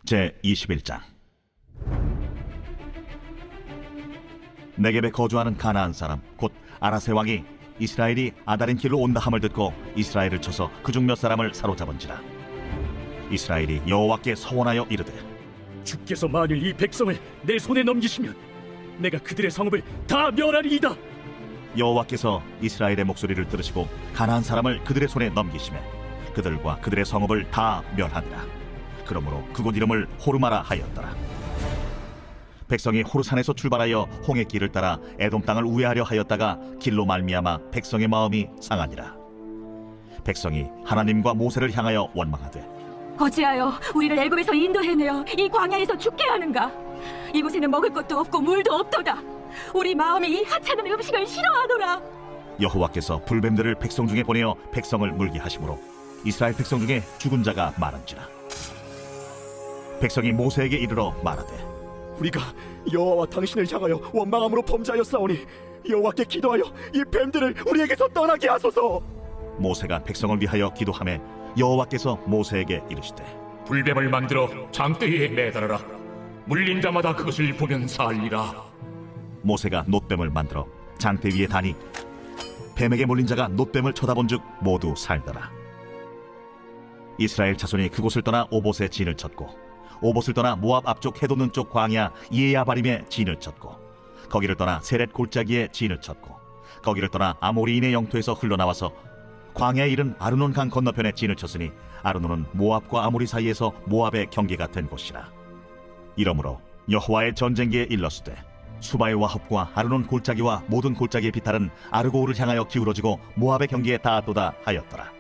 제21장. 네겝에 거주하는 가나안 사람 곧 아라세 왕이 이스라엘이 아다린 길로 온다 함을 듣고 이스라엘을 쳐서 그중 몇 사람을 사로잡은지라. 이스라엘이 여호와께 서원하여 이르되, 주께서 만일 이 백성을 내 손에 넘기시면 내가 그들의 성읍을 다 멸하리이다. 여호와께서 이스라엘의 목소리를 들으시고 가나안 사람을 그들의 손에 넘기시매 그들과 그들의 성읍을 다 멸하니라. 그러므로 그곳 이름을 호르마라 하였더라. 백성이 호르산에서 출발하여 홍해 길을 따라 에돔 땅을 우회하려 하였다가 길로 말미암아 백성의 마음이 상하니라. 백성이 하나님과 모세를 향하여 원망하되, 어찌하여 우리를 애굽에서 인도해내어 이 광야에서 죽게 하는가? 이곳에는 먹을 것도 없고 물도 없도다. 우리 마음이 이 하찮은 음식을 싫어하노라. 여호와께서 불뱀들을 백성 중에 보내어 백성을 물게 하심으로 이스라엘 백성 중에 죽은 자가 많은지라. 백성이 모세에게 이르러 말하되, 우리가 여호와와 당신을 향하여 원망함으로 범죄하였사오니 여호와께 기도하여 이 뱀들을 우리에게서 떠나게 하소서. 모세가 백성을 위하여 기도하매 여호와께서 모세에게 이르시되, 불뱀을 만들어 장대에 매달아라. 물린 자마다 그것을 보면 살리라. 모세가 놋뱀을 만들어 장대 위에 다니 뱀에게 물린 자가 놋뱀을 쳐다본즉 모두 살더라. 이스라엘 자손이 그곳을 떠나 오봇에 진을 쳤고 오봇을 떠나 모압 앞쪽 해돋는 쪽 광야 이에야바림에 진을 쳤고 거기를 떠나 세렛 골짜기에 진을 쳤고 거기를 떠나 아모리인의 영토에서 흘러나와서 광야에 이른 아르논 강 건너편에 진을 쳤으니 아르논은 모압과 아모리 사이에서 모압의 경계가 된 곳이라. 이러므로 여호와의 전쟁기에 일렀으되 수바의 와합과 아르논 골짜기와 모든 골짜기의 비탈은 아르고우를 향하여 기울어지고 모압의 경계에 닿았도다 하였더라.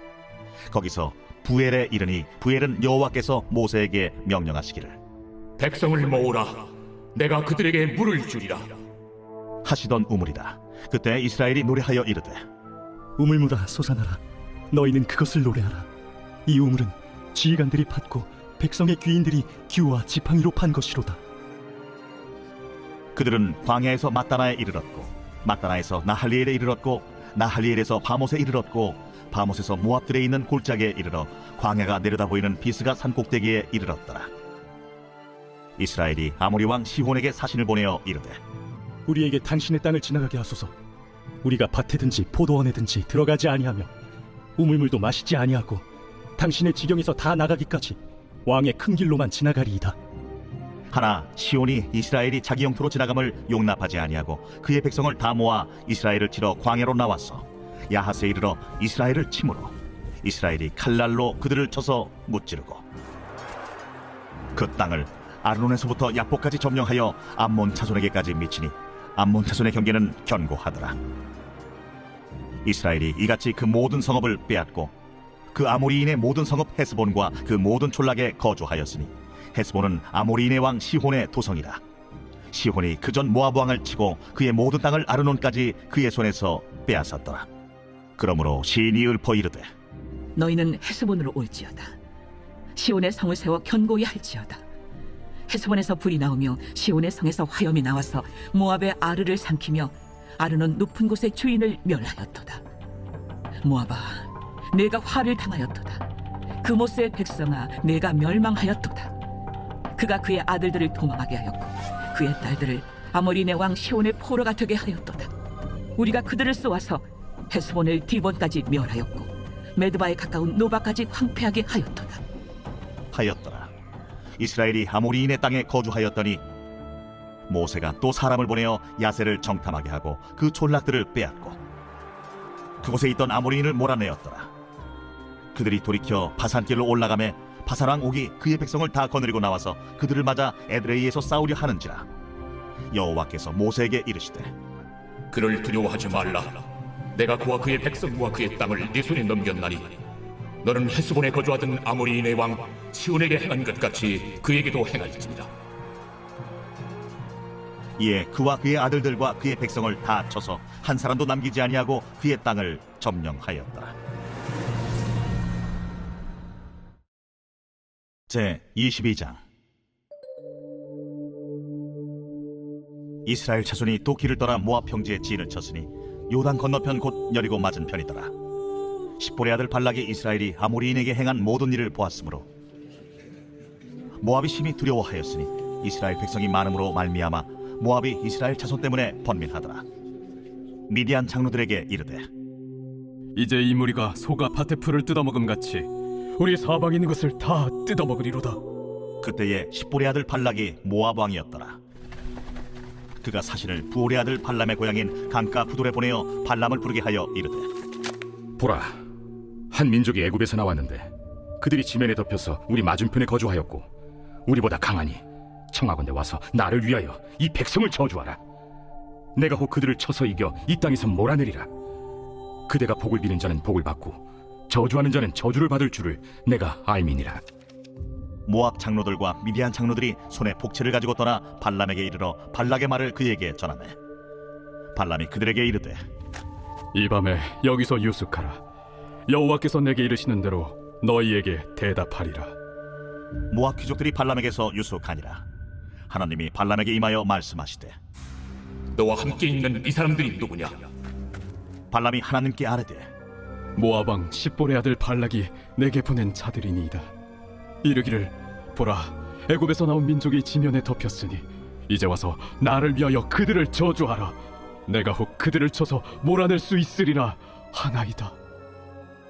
거기서 부엘에 이르니 부엘은 여호와께서 모세에게 명령하시기를, 백성을 모으라. 내가 그들에게 물을 주리라. 하시던 우물이다. 그때 이스라엘이 노래하여 이르되, 우물물아 솟아나라. 너희는 그것을 노래하라. 이 우물은 지휘관들이 팠고 백성의 귀인들이 규와 지팡이로 판 것이로다. 그들은 광야에서 마따나에 이르렀고 마따나에서 나할리엘에 이르렀고 나할리엘에서 바못에 이르렀고 바못에서 모압들에 있는 골짜기에 이르러 광야가 내려다 보이는 비스가 산 꼭대기에 이르렀더라. 이스라엘이 아모리 왕 시혼에게 사신을 보내어 이르되, 우리에게 당신의 땅을 지나가게 하소서. 우리가 밭에든지 포도원에든지 들어가지 아니하며 우물물도 마시지 아니하고 당신의 지경에서 다 나가기까지 왕의 큰 길로만 지나가리이다. 하나 시온이 이스라엘이 자기 영토로 지나감을 용납하지 아니하고 그의 백성을 다 모아 이스라엘을 치러 광야로 나왔어 야하스에 이르러 이스라엘을 치므로 이스라엘이 칼날로 그들을 쳐서 무찌르고 그 땅을 아르논에서부터 야포까지 점령하여 암몬 자손에게까지 미치니 암몬 자손의 경계는 견고하더라. 이스라엘이 이같이 그 모든 성읍을 빼앗고 그 아모리인의 모든 성읍 헤스본과 그 모든 촌락에 거주하였으니 헤스본은 아모리인의 왕 시혼의 도성이라. 시혼이 그전 모압 왕을 치고 그의 모든 땅을 아르논까지 그의 손에서 빼앗았더라. 그러므로 시인이 읊어 이르되, 너희는 헤스본으로 올지어다. 시온의 성을 세워 견고히 할지어다. 헤스본에서 불이 나오며 시온의 성에서 화염이 나와서 모압의 아르를 삼키며 아르는 높은 곳의 주인을 멸하였도다. 모압아, 내가 화를 당하였도다. 그모스의 백성아, 내가 멸망하였도다. 그가 그의 아들들을 도망하게 하였고 그의 딸들을 아모리네 왕 시온의 포로가 되게 하였도다. 우리가 그들을 쏘아서 헤스본을 디본까지 멸하였고 메드바에 가까운 노바까지 황폐하게 하였더라. 이스라엘이 아모리인의 땅에 거주하였더니 모세가 또 사람을 보내어 야세를 정탐하게 하고 그 촌락들을 빼앗고 그곳에 있던 아모리인을 몰아내었더라. 그들이 돌이켜 바산길로 올라가매 바산왕 옥이 그의 백성을 다 거느리고 나와서 그들을 맞아 에드레이에서 싸우려 하는지라. 여호와께서 모세에게 이르시되, 그를 두려워하지 말라. 내가 그와 그의 백성과 그의 땅을 네 손에 넘겼나니 너는 헤스본에 거주하던 아모리인의 왕 시온에게 행한 것 같이 그에게도 행할지니라. 이에 그와 그의 아들들과 그의 백성을 다 쳐서 한 사람도 남기지 아니하고 그의 땅을 점령하였더라. 제22장. 이스라엘 자손이 또 길을 떠나 모압 평지에 진을 쳤으니 요단 건너편 곧 여리고 맞은 편이더라. 십볼의 아들 발락이 이스라엘이 아모리인에게 행한 모든 일을 보았으므로 모압이 심히 두려워하였으니 이스라엘 백성이 많음으로 말미암아 모압이 이스라엘 자손 때문에 번민하더라. 미디안 장로들에게 이르되 이제 이 무리가 소가 밭의 풀을 뜯어먹음 같이 우리 사방에 있는 것을 다 뜯어먹으리로다. 그때에 십볼의 아들 발락이 모압 왕이었더라. 그가 사신을 부올의 아들 발람의 고향인 강가 부돌에 보내어 발람을 부르게 하여 이르되 보라, 한 민족이 애굽에서 나왔는데 그들이 지면에 덮여서 우리 맞은편에 거주하였고 우리보다 강하니 청하건대 와서 나를 위하여 이 백성을 저주하라. 내가 혹 그들을 쳐서 이겨 이 땅에서 몰아내리라. 그대가 복을 비는 자는 복을 받고 저주하는 자는 저주를 받을 줄을 내가 알미니라. 모압 장로들과 미디안 장로들이 손에 복채를 가지고 떠나 발람에게 이르러 발락의 말을 그에게 전하매 발람이 그들에게 이르되 이 밤에 여기서 유숙하라. 여호와께서 내게 이르시는 대로 너희에게 대답하리라. 모압 귀족들이 발람에게서 유숙하니라. 하나님이 발람에게 임하여 말씀하시되 너와 함께 있는 이 사람들이 누구냐? 발람이 하나님께 아뢰되 모압 왕 십볼의 아들 발락이 내게 보낸 자들이니이다. 이르기를 보라, 애굽에서 나온 민족이 지면에 덮였으니 이제 와서 나를 위하여 그들을 저주하라. 내가 혹 그들을 쳐서 몰아낼 수 있으리라 하나이다.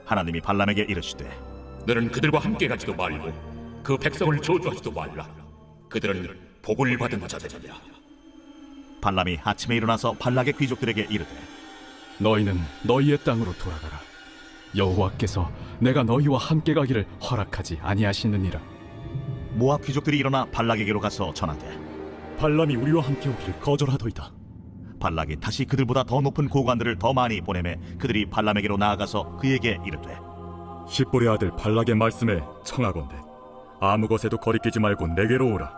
하나님이 발람에게 이르시되 너는 그들과 함께 가지도 말고 그 백성을 저주하지도 말라. 그들은 복을 받은 자들이야. 발람이 아침에 일어나서 발락의 귀족들에게 이르되 너희는 너희의 땅으로 돌아가라. 여호와께서 내가 너희와 함께 가기를 허락하지 아니하시느니라. 모압 귀족들이 일어나 발락에게로 가서 전하되 발람이 우리와 함께 오기를 거절하더이다. 발락이 다시 그들보다 더 높은 고관들을 더 많이 보내매 그들이 발람에게로 나아가서 그에게 이르되 십볼의 아들 발락의 말씀에 청하건대 아무 것에도 거리끼지 말고 내게로 오라.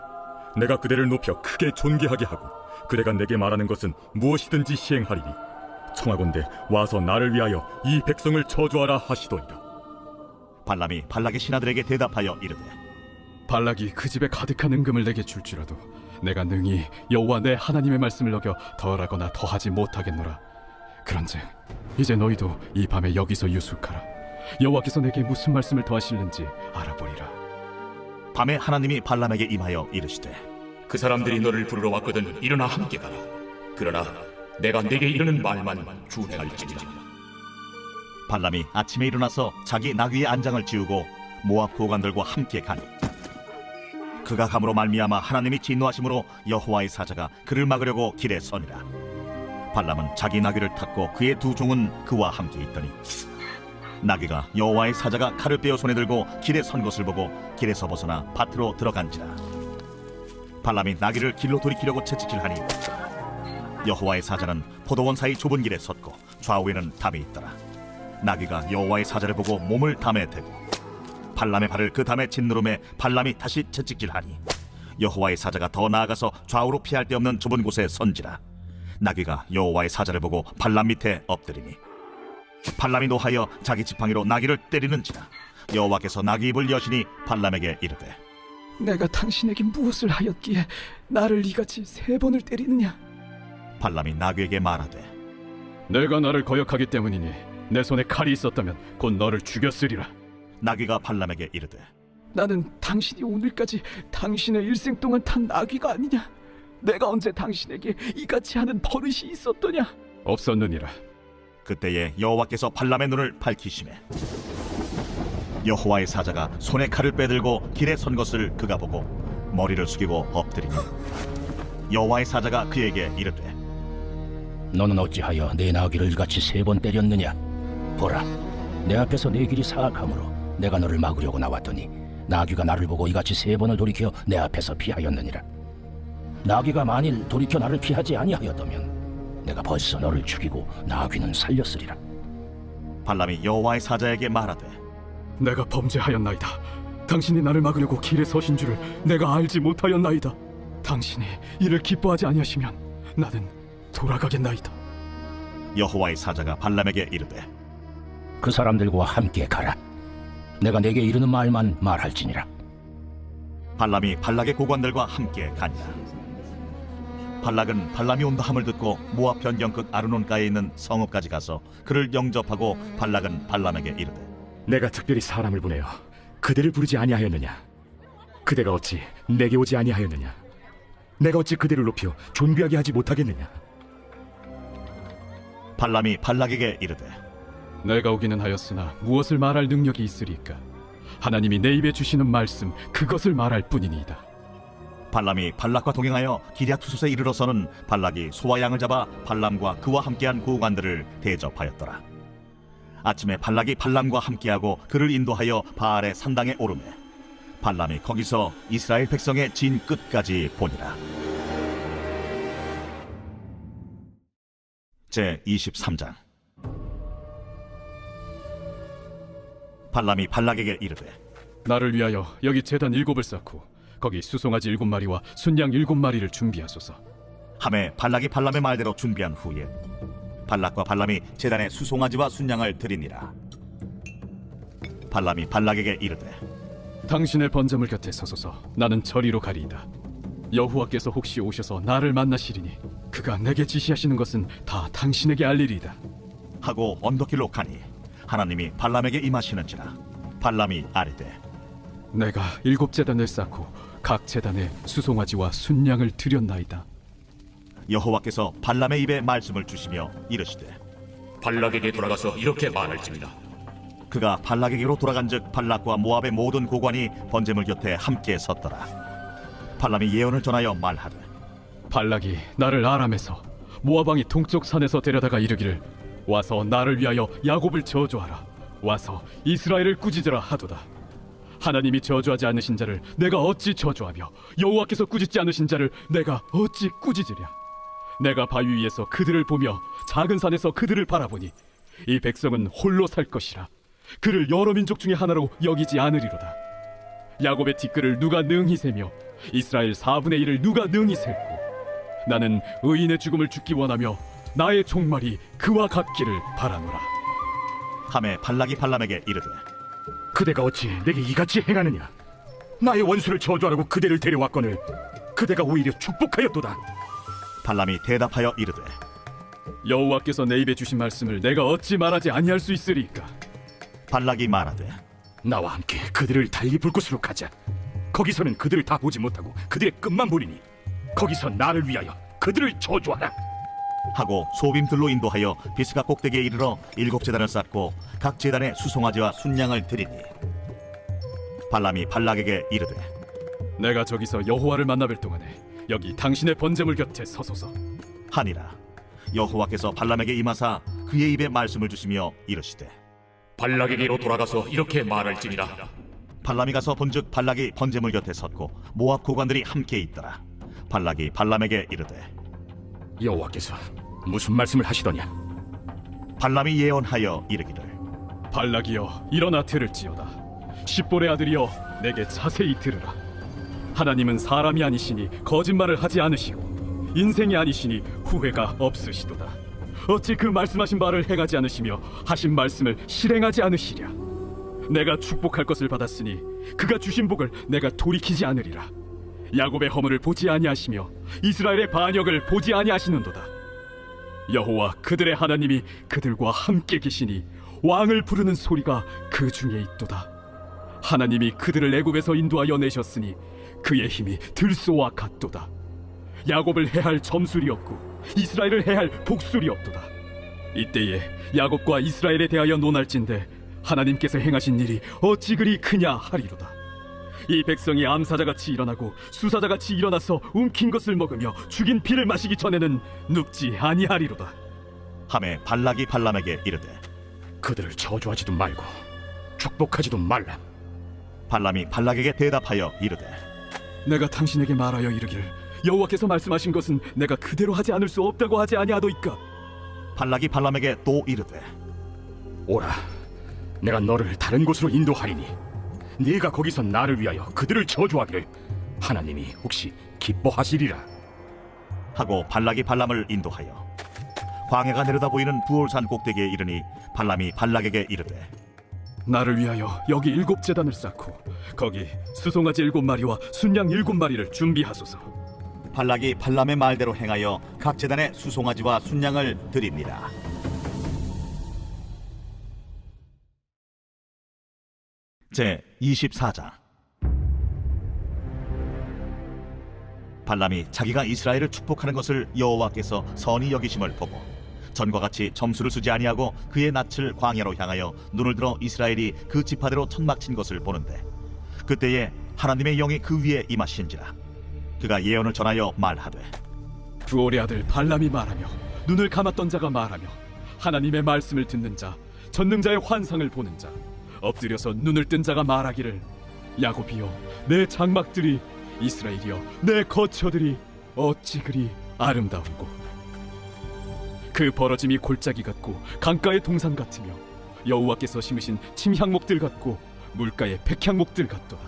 내가 그대를 높여 크게 존귀하게 하고 그대가 내게 말하는 것은 무엇이든지 시행하리니 청하건대 와서 나를 위하여 이 백성을 저주하라 하시도이다. 발람이 발락의 신하들에게 대답하여 이르되 발락이 그 집에 가득한 은금을 내게 줄지라도 내가 능히 여호와 내 하나님의 말씀을 어겨 덜하거나 더하지 못하겠노라. 그런즉 이제 너희도 이 밤에 여기서 유숙하라. 여호와께서 내게 무슨 말씀을 더하실는지 알아보리라. 밤에 하나님이 발람에게 임하여 이르시되 그 사람들이 너를 부르러 왔거든 일어나 함께 가라. 그러나 내가 내게 이르는 말만 준행할지니라. 발람이 아침에 일어나서 자기 나귀의 안장을 지우고 모압 고관들과 함께 가니 그가 감으로 말미암아 하나님이 진노하심으로 여호와의 사자가 그를 막으려고 길에 서니라. 발람은 자기 나귀를 탔고 그의 두 종은 그와 함께 있더니 나귀가 여호와의 사자가 칼을 빼어 손에 들고 길에 선 것을 보고 길에서 벗어나 밭으로 들어간지라. 발람이 나귀를 길로 돌이키려고 채찍질하니 여호와의 사자는 포도원 사이 좁은 길에 섰고 좌우에는 담이 있더라. 나귀가 여호와의 사자를 보고 몸을 담에 대고 발람의 발을 그 담에 짓누름에 발람이 다시 채찍질하니 여호와의 사자가 더 나아가서 좌우로 피할 데 없는 좁은 곳에 선지라. 나귀가 여호와의 사자를 보고 발람 밑에 엎드리니 발람이 노하여 자기 지팡이로 나귀를 때리는지라. 여호와께서 나귀 입을 여시니 발람에게 이르되 내가 당신에게 무엇을 하였기에 나를 이같이 3번을 때리느냐? 발람이 나귀에게 말하되 내가 나를 거역하기 때문이니 내 손에 칼이 있었다면 곧 너를 죽였으리라. 나귀가 발람에게 이르되 나는 당신이 오늘까지 당신의 일생 동안 탄 나귀가 아니냐? 내가 언제 당신에게 이같이 하는 버릇이 있었더냐? 없었느니라. 그때에 여호와께서 발람의 눈을 밝히시매 여호와의 사자가 손에 칼을 빼들고 길에 선 것을 그가 보고 머리를 숙이고 엎드리니 여호와의 사자가 그에게 이르되 너는 어찌하여 내 나귀를 이같이 3번 때렸느냐? 보라, 내 앞에서 내 길이 사악하므로 내가 너를 막으려고 나왔더니 나귀가 나를 보고 이같이 3번을 돌이켜 내 앞에서 피하였느니라. 나귀가 만일 돌이켜 나를 피하지 아니하였다면 내가 벌써 너를 죽이고 나귀는 살렸으리라. 발람이 여호와의 사자에게 말하되 내가 범죄하였나이다. 당신이 나를 막으려고 길에 서신 줄을 내가 알지 못하였나이다. 당신이 이를 기뻐하지 아니하시면 나는 돌아가겠나이다. 여호와의 사자가 발람에게 이르되 그 사람들과 함께 가라. 내가 내게 이르는 말만 말할지니라. 발람이 발락의 고관들과 함께 가니라. 발락은 발람이 온다 함을 듣고 모압 변경 끝 아르논가에 있는 성읍까지 가서 그를 영접하고 발락은 발람에게 이르되 내가 특별히 사람을 보내어 그대를 부르지 아니하였느냐? 그대가 어찌 내게 오지 아니하였느냐? 내가 어찌 그대를 높여 존귀하게 하지 못하겠느냐? 발람이 발락에게 이르되 내가 오기는 하였으나 무엇을 말할 능력이 있으리까? 하나님이 내 입에 주시는 말씀 그것을 말할 뿐이니이다. 발람이 발락과 동행하여 기랴투솥에 이르러서는 발락이 소와 양을 잡아 발람과 그와 함께한 고관들을 대접하였더라. 아침에 발락이 발람과 함께하고 그를 인도하여 바알의 산당에 오르매 발람이 거기서 이스라엘 백성의 진 끝까지 보니라. 제 23장. 발람이 발락에게 이르되 나를 위하여 여기 제단 7을 쌓고 거기 수송아지 7마리와 순양 7마리를 준비하소서. 하매 발락이 발람의 말대로 준비한 후에 발락과 발람이 제단에 수송아지와 순양을 드리니라. 발람이 발락에게 이르되 당신의 번제물 곁에 서소서. 나는 저리로 가리이다. 여호와께서 혹시 오셔서 나를 만나시리니 그가 내게 지시하시는 것은 다 당신에게 알리리이다. 하고 언덕길로 가니 하나님이 발람에게 임하시는지라. 발람이 아뢰되 내가 7제단을 쌓고 각 제단에 수송아지와 순양을 드렸나이다. 여호와께서 발람의 입에 말씀을 주시며 이르시되 발락에게 돌아가서 이렇게 말할지니라. 그가 발락에게로 돌아간즉 발락과 모압의 모든 고관이 번제물 곁에 함께 섰더라. 발람이 예언을 전하여 말하되 발락이 나를 아람에서 모압 왕이 동쪽 산에서 데려다가 이르기를 와서 나를 위하여 야곱을 저주하라. 와서 이스라엘을 꾸짖으라 하도다. 하나님이 저주하지 않으신 자를 내가 어찌 저주하며 여호와께서 꾸짖지 않으신 자를 내가 어찌 꾸짖으랴. 내가 바위 위에서 그들을 보며 작은 산에서 그들을 바라보니 이 백성은 홀로 살 것이라. 그를 여러 민족 중에 하나로 여기지 않으리로다. 야곱의 티끌을 누가 능히 세며 이스라엘 4분의 1을 누가 능히 셀고 나는 의인의 죽음을 죽기 원하며 나의 종말이 그와 같기를 바라노라. 하매 발락이 발람에게 이르되 그대가 어찌 내게 이같이 행하느냐? 나의 원수를 저주하라고 그대를 데려왔거늘 그대가 오히려 축복하였도다. 발람이 대답하여 이르되 여호와께서 내 입에 주신 말씀을 내가 어찌 말하지 아니할 수 있으리까? 발락이 말하되 나와 함께 그들을 달리 볼 곳으로 가자. 거기서는 그들을 다 보지 못하고 그들의 끝만 보리니 거기서 나를 위하여 그들을 저주하라. 하고 소빔들로 인도하여 비스가 꼭대기에 이르러 7제단을 쌓고 각 제단에 수송아지와 순양을 드리니 발람이 발락에게 이르되 내가 저기서 여호와를 만나뵐 동안에 여기 당신의 번제물 곁에 서소서. 하니라. 여호와께서 발람에게 임하사 그의 입에 말씀을 주시며 이르시되 발락에게로 돌아가서 이렇게 말할지니라. 발람이 가서 본즉 발락이 번제물 곁에 섰고 모압 고관들이 함께 있더라. 발락이 발람에게 이르되 여호와께서 무슨 말씀을 하시더냐? 발람이 예언하여 이르기를 발락이여 일어나 들을지어다. 십볼의 아들이여 내게 자세히 들으라. 하나님은 사람이 아니시니 거짓말을 하지 않으시고 인생이 아니시니 후회가 없으시도다. 어찌 그 말씀하신 바를 행하지 않으시며 하신 말씀을 실행하지 않으시랴. 내가 축복할 것을 받았으니 그가 주신 복을 내가 돌이키지 않으리라. 야곱의 허물을 보지 아니하시며 이스라엘의 반역을 보지 아니하시는도다. 여호와 그들의 하나님이 그들과 함께 계시니 왕을 부르는 소리가 그 중에 있도다. 하나님이 그들을 애굽에서 인도하여 내셨으니 그의 힘이 들소와 같도다. 야곱을 해할 점술이 없고 이스라엘을 해할 복술이 없도다. 이때에 야곱과 이스라엘에 대하여 논할진대 하나님께서 행하신 일이 어찌 그리 크냐 하리로다. 이 백성이 암사자같이 일어나고 수사자같이 일어나서 움킨 것을 먹으며 죽인 피를 마시기 전에는 눕지 아니하리로다. 하매 발락이 발람에게 이르되 그들을 저주하지도 말고 축복하지도 말라. 발람이 발락에게 대답하여 이르되 내가 당신에게 말하여 이르기를 여호와께서 말씀하신 것은 내가 그대로 하지 않을 수 없다고 하지 아니하도이까? 발락이 발람에게 또 이르되 오라, 내가 너를 다른 곳으로 인도하리니 네가 거기서 나를 위하여 그들을 저주하기를 하나님이 혹시 기뻐하시리라. 하고 발락이 발람을 인도하여 광야가 내려다 보이는 부올산 꼭대기에 이르니 발람이 발락에게 이르되 나를 위하여 여기 7제단을 쌓고 거기 수송아지 7마리와 순양 7마리를 준비하소서. 발락이 발람의 말대로 행하여 각 제단에 수송아지와 순양을 드립니다. 제 24장. 발람이 자기가 이스라엘을 축복하는 것을 여호와께서 선히 여기심을 보고 전과 같이 점수를 쓰지 아니하고 그의 낯을 광야로 향하여 눈을 들어 이스라엘이 그 지파대로 천막 친 것을 보는데 그때에 하나님의 영이 그 위에 임하신지라. 그가 예언을 전하여 말하되 부올의 아들 발람이 말하며 눈을 감았던 자가 말하며 하나님의 말씀을 듣는 자 전능자의 환상을 보는 자 엎드려서 눈을 뜬 자가 말하기를 야곱이여 내 장막들이 이스라엘이여 내 거처들이 어찌 그리 아름다운고 그 벌어짐이 골짜기 같고 강가의 동산 같으며 여호와께서 심으신 침향목들 같고 물가의 백향목들 같도다.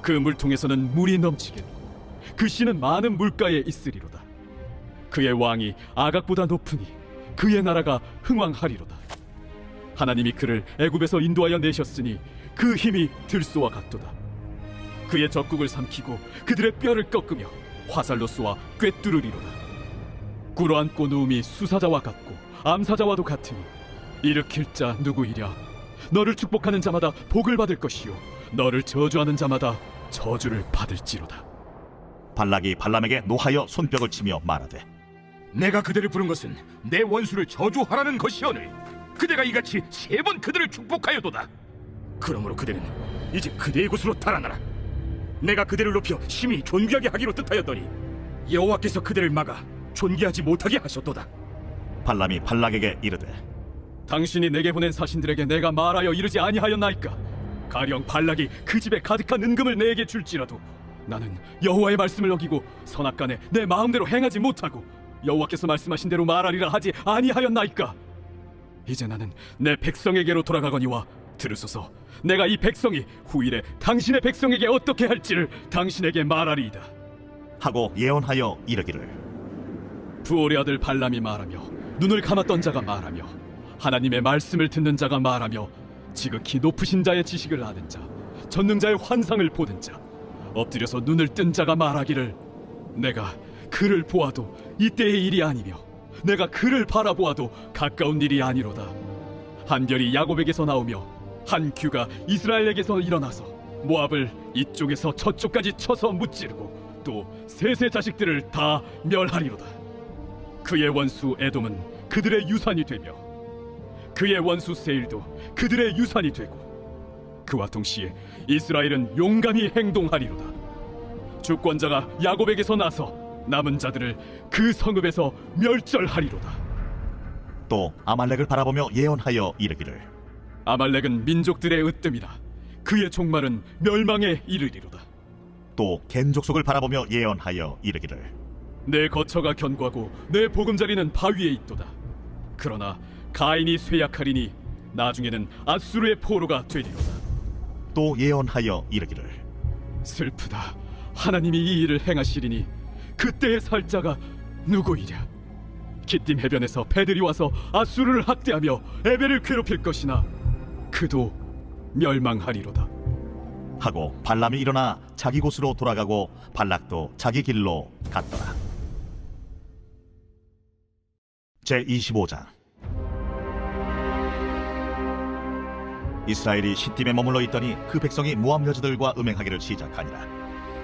그 물통에서는 물이 넘치겠고 그 씨는 많은 물가에 있으리로다. 그의 왕이 아각보다 높으니 그의 나라가 흥왕하리로다. 하나님이 그를 애굽에서 인도하여 내셨으니 그 힘이 들소와 같도다. 그의 적국을 삼키고 그들의 뼈를 꺾으며 화살로 쏘아 꿰뚫으리로다. 꿇어앉고 누움이 수사자와 같고 암사자와도 같으니 일으킬 자 누구이랴. 너를 축복하는 자마다 복을 받을 것이요 너를 저주하는 자마다 저주를 받을지로다. 발락이 발람에게 노하여 손뼉을 치며 말하되 내가 그대를 부른 것은 내 원수를 저주하라는 것이오늘 그대가 이같이 3번 그들을 축복하여도다. 그러므로 그대는 이제 그대의 곳으로 달아나라. 내가 그대를 높여 심히 존귀하게 하기로 뜻하였더니 여호와께서 그대를 막아 존귀하지 못하게 하셨도다. 발람이 발락에게 이르되 당신이 내게 보낸 사신들에게 내가 말하여 이르지 아니하였나이까. 가령 발락이 그 집에 가득한 은금을 내게 줄지라도 나는 여호와의 말씀을 어기고 선악간에 내 마음대로 행하지 못하고 여호와께서 말씀하신 대로 말하리라 하지 아니하였나이까. 이제 나는 내 백성에게로 돌아가거니와 들으소서. 내가 이 백성이 후일에 당신의 백성에게 어떻게 할지를 당신에게 말하리이다. 하고 예언하여 이르기를 부올의 아들 발람이 말하며 눈을 감았던 자가 말하며 하나님의 말씀을 듣는 자가 말하며 지극히 높으신 자의 지식을 아는 자 전능자의 환상을 보는 자 엎드려서 눈을 뜬 자가 말하기를 내가 그를 보아도 이때의 일이 아니며 내가 그를 바라보아도 가까운 일이 아니로다. 한 별이 야곱에게서 나오며 한 규가 이스라엘에게서 일어나서 모압을 이쪽에서 저쪽까지 쳐서 무찌르고 또 셋의 자식들을 다 멸하리로다. 그의 원수 에돔은 그들의 유산이 되며 그의 원수 세일도 그들의 유산이 되고 그와 동시에 이스라엘은 용감히 행동하리로다. 주권자가 야곱에게서 나서 남은 자들을 그 성읍에서 멸절하리로다. 또 아말렉을 바라보며 예언하여 이르기를 아말렉은 민족들의 으뜸이라 그의 종말은 멸망에 이르리로다. 또 겐 족속을 바라보며 예언하여 이르기를 내 거처가 견고하고 내 보금자리는 바위에 있도다. 그러나 가인이 쇠약하리니 나중에는 아수르의 포로가 되리로다. 또 예언하여 이르기를 슬프다. 하나님이 이 일을 행하시리니 그때의 살자가 누구이랴. 기띔 해변에서 배들이 와서 아수르를 학대하며 에벨을 괴롭힐 것이나 그도 멸망하리로다. 하고 발람이 일어나 자기 곳으로 돌아가고 발락도 자기 길로 갔더라. 제25장 이스라엘이 시딤에 머물러 있더니 그 백성이 모압 여자들과 음행하기를 시작하니라.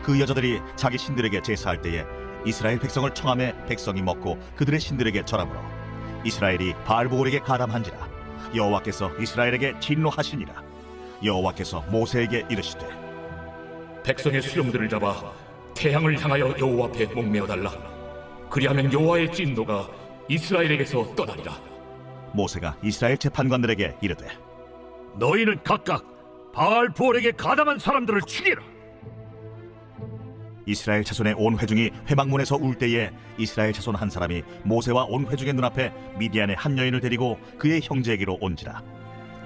그 여자들이 자기 신들에게 제사할 때에 이스라엘 백성을 청함에 백성이 먹고 그들의 신들에게 절하므로 이스라엘이 바알보올에게 가담한지라. 여호와께서 이스라엘에게 진노하시니라. 여호와께서 모세에게 이르시되 백성의 수령들을 잡아 태양을 향하여 여호와 앞에 목매어 달라. 그리하면 여호와의 진노가 이스라엘에게서 떠나리라. 모세가 이스라엘 재판관들에게 이르되 너희는 각각 바알보올에게 가담한 사람들을 죽이라. 이스라엘 자손의 온 회중이 회막문에서 울 때에 이스라엘 자손 한 사람이 모세와 온 회중의 눈앞에 미디안의 한 여인을 데리고 그의 형제에게로 온지라.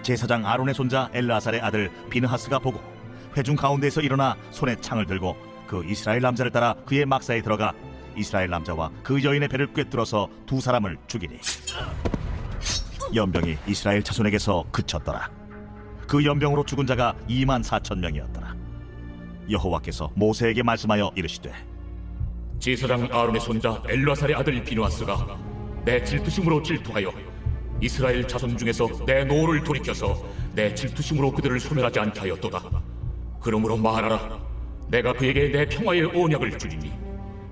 제사장 아론의 손자 엘르아살의 아들 비느하스가 보고 회중 가운데에서 일어나 손에 창을 들고 그 이스라엘 남자를 따라 그의 막사에 들어가 이스라엘 남자와 그 여인의 배를 꿰뚫어서 두 사람을 죽이니 연병이 이스라엘 자손에게서 그쳤더라. 그 연병으로 죽은 자가 24,000명이었더라. 여호와께서 모세에게 말씀하여 이르시되 제사장 아론의 손자 엘르아살의 아들 비누아스가 내 질투심으로 질투하여 이스라엘 자손 중에서 내 노를 돌이켜서 내 질투심으로 그들을 소멸하지 않게 하였도다. 그러므로 말하라. 내가 그에게 내 평화의 언약을 주리니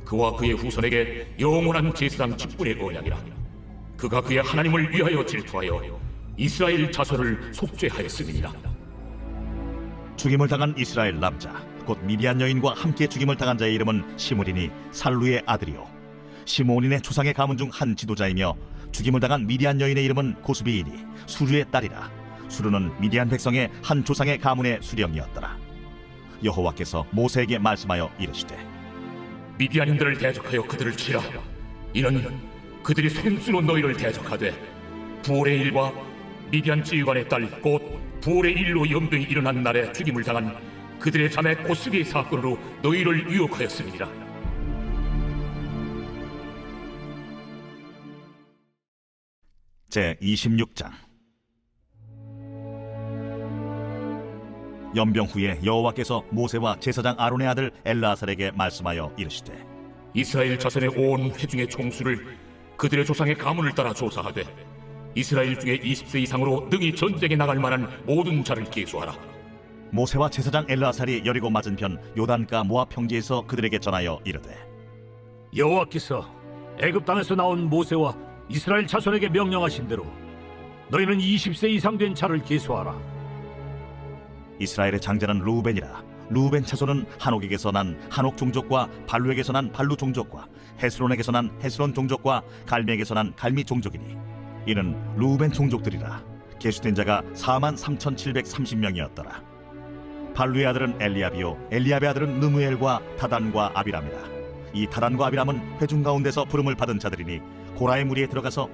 그와 그의 후손에게 영원한 제사장 직분의 언약이라. 그가 그의 하나님을 위하여 질투하여 이스라엘 자손을 속죄하였음이니라. 죽임을 당한 이스라엘 남자 곧 미디안 여인과 함께 죽임을 당한 자의 이름은 시므린이 살루의 아들이요 시므온인의 조상의 가문 중 한 지도자이며 죽임을 당한 미디안 여인의 이름은 고스비이니 수르의 딸이라. 수르는 미디안 백성의 한 조상의 가문의 수령이었더라. 여호와께서 모세에게 말씀하여 이르시되 미디안인들을 대적하여 그들을 치라. 이는 그들이 손수로 너희를 대적하되 부올의 일과 미디안 지휘관의 딸 곧 부올의 일로 염등이 일어난 날에 죽임을 당한 그들의 자매 고스비의 사건으로 너희를 유혹하였습니다. 제 26장. 연병 후에 여호와께서 모세와 제사장 아론의 아들 엘라살에게 말씀하여 이르시되 이스라엘 자손의 온 회중의 총수를 그들의 조상의 가문을 따라 조사하되 이스라엘 중에 20세 이상으로 능히 전쟁에 나갈 만한 모든 자를 계수하라. 모세와 제사장 엘라살이 여리고 맞은편 요단가 모압 평지에서 그들에게 전하여 이르되 여호와께서 애굽 땅에서 나온 모세와 이스라엘 자손에게 명령하신 대로 너희는 20세 이상 된 자를 계수하라. 이스라엘의 장자는 루벤이라. 루벤 차손은 한옥에게서 난 한옥 종족과 발루에게서 난 발루 종족과 헤스론에게서 난 헤스론 종족과 갈미에게서 난 갈미 종족이니 이는 루벤 종족들이라. 계수된 자가 43,730명이었더라. 발루의 아들은 엘리압이요 엘리압의 아들은 느무엘과 다단과 아비람이라. 이 다단과 아비람은 회중 가운데서 부름을 받은 자들이니 고라의 무리에 들어가서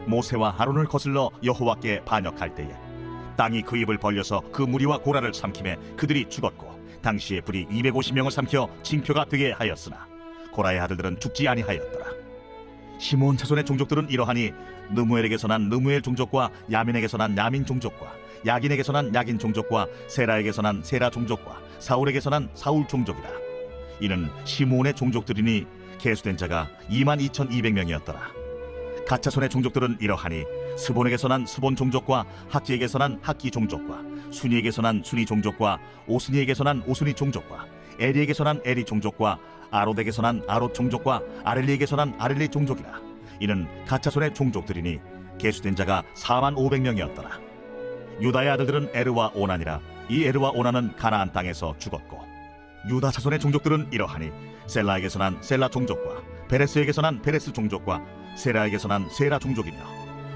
모세와 아론을 거슬러 여호와께 반역할 때에 땅이 그 입을 벌려서 그 무리와 고라를 삼키매 그들이 죽었고 당시에 불이 250명을 삼켜 징표가 되게 하였으나 고라의 아들들은 죽지 아니하였더라. 시므온 자손의 종족들은 이러하니 느무엘에게서 난 느무엘 종족과 야민에게서 난 야민 종족과 야긴에게서 난 야긴 종족과 세라에게서 난 세라 종족과 사울에게서 난 사울 종족이라. 이는 시므온의 종족들이니 계수된 자가 22,200명이었더라. 갓자손의 종족들은 이러하니 스본에게서 난 스본 종족과 학기에게서 난 학기 종족과 순이에게서 난 순이 종족과 오스니에게서 난 오스니 종족과 에리에게서 난 에리 종족과 아롯에게서 난 아롯 종족과 아렐리에게서 난 아렐리 종족이라. 이는 갓자손의 종족들이니 계수된 자가 45,000명이었더라. 유다의 아들들은 에르와 오난이라. 이 에르와 오난은 가나안 땅에서 죽었고 유다 자손의 종족들은 이러하니 셀라에게서 난 셀라 종족과 베레스에게서 난 베레스 종족과 세라에게서 난 세라 종족이며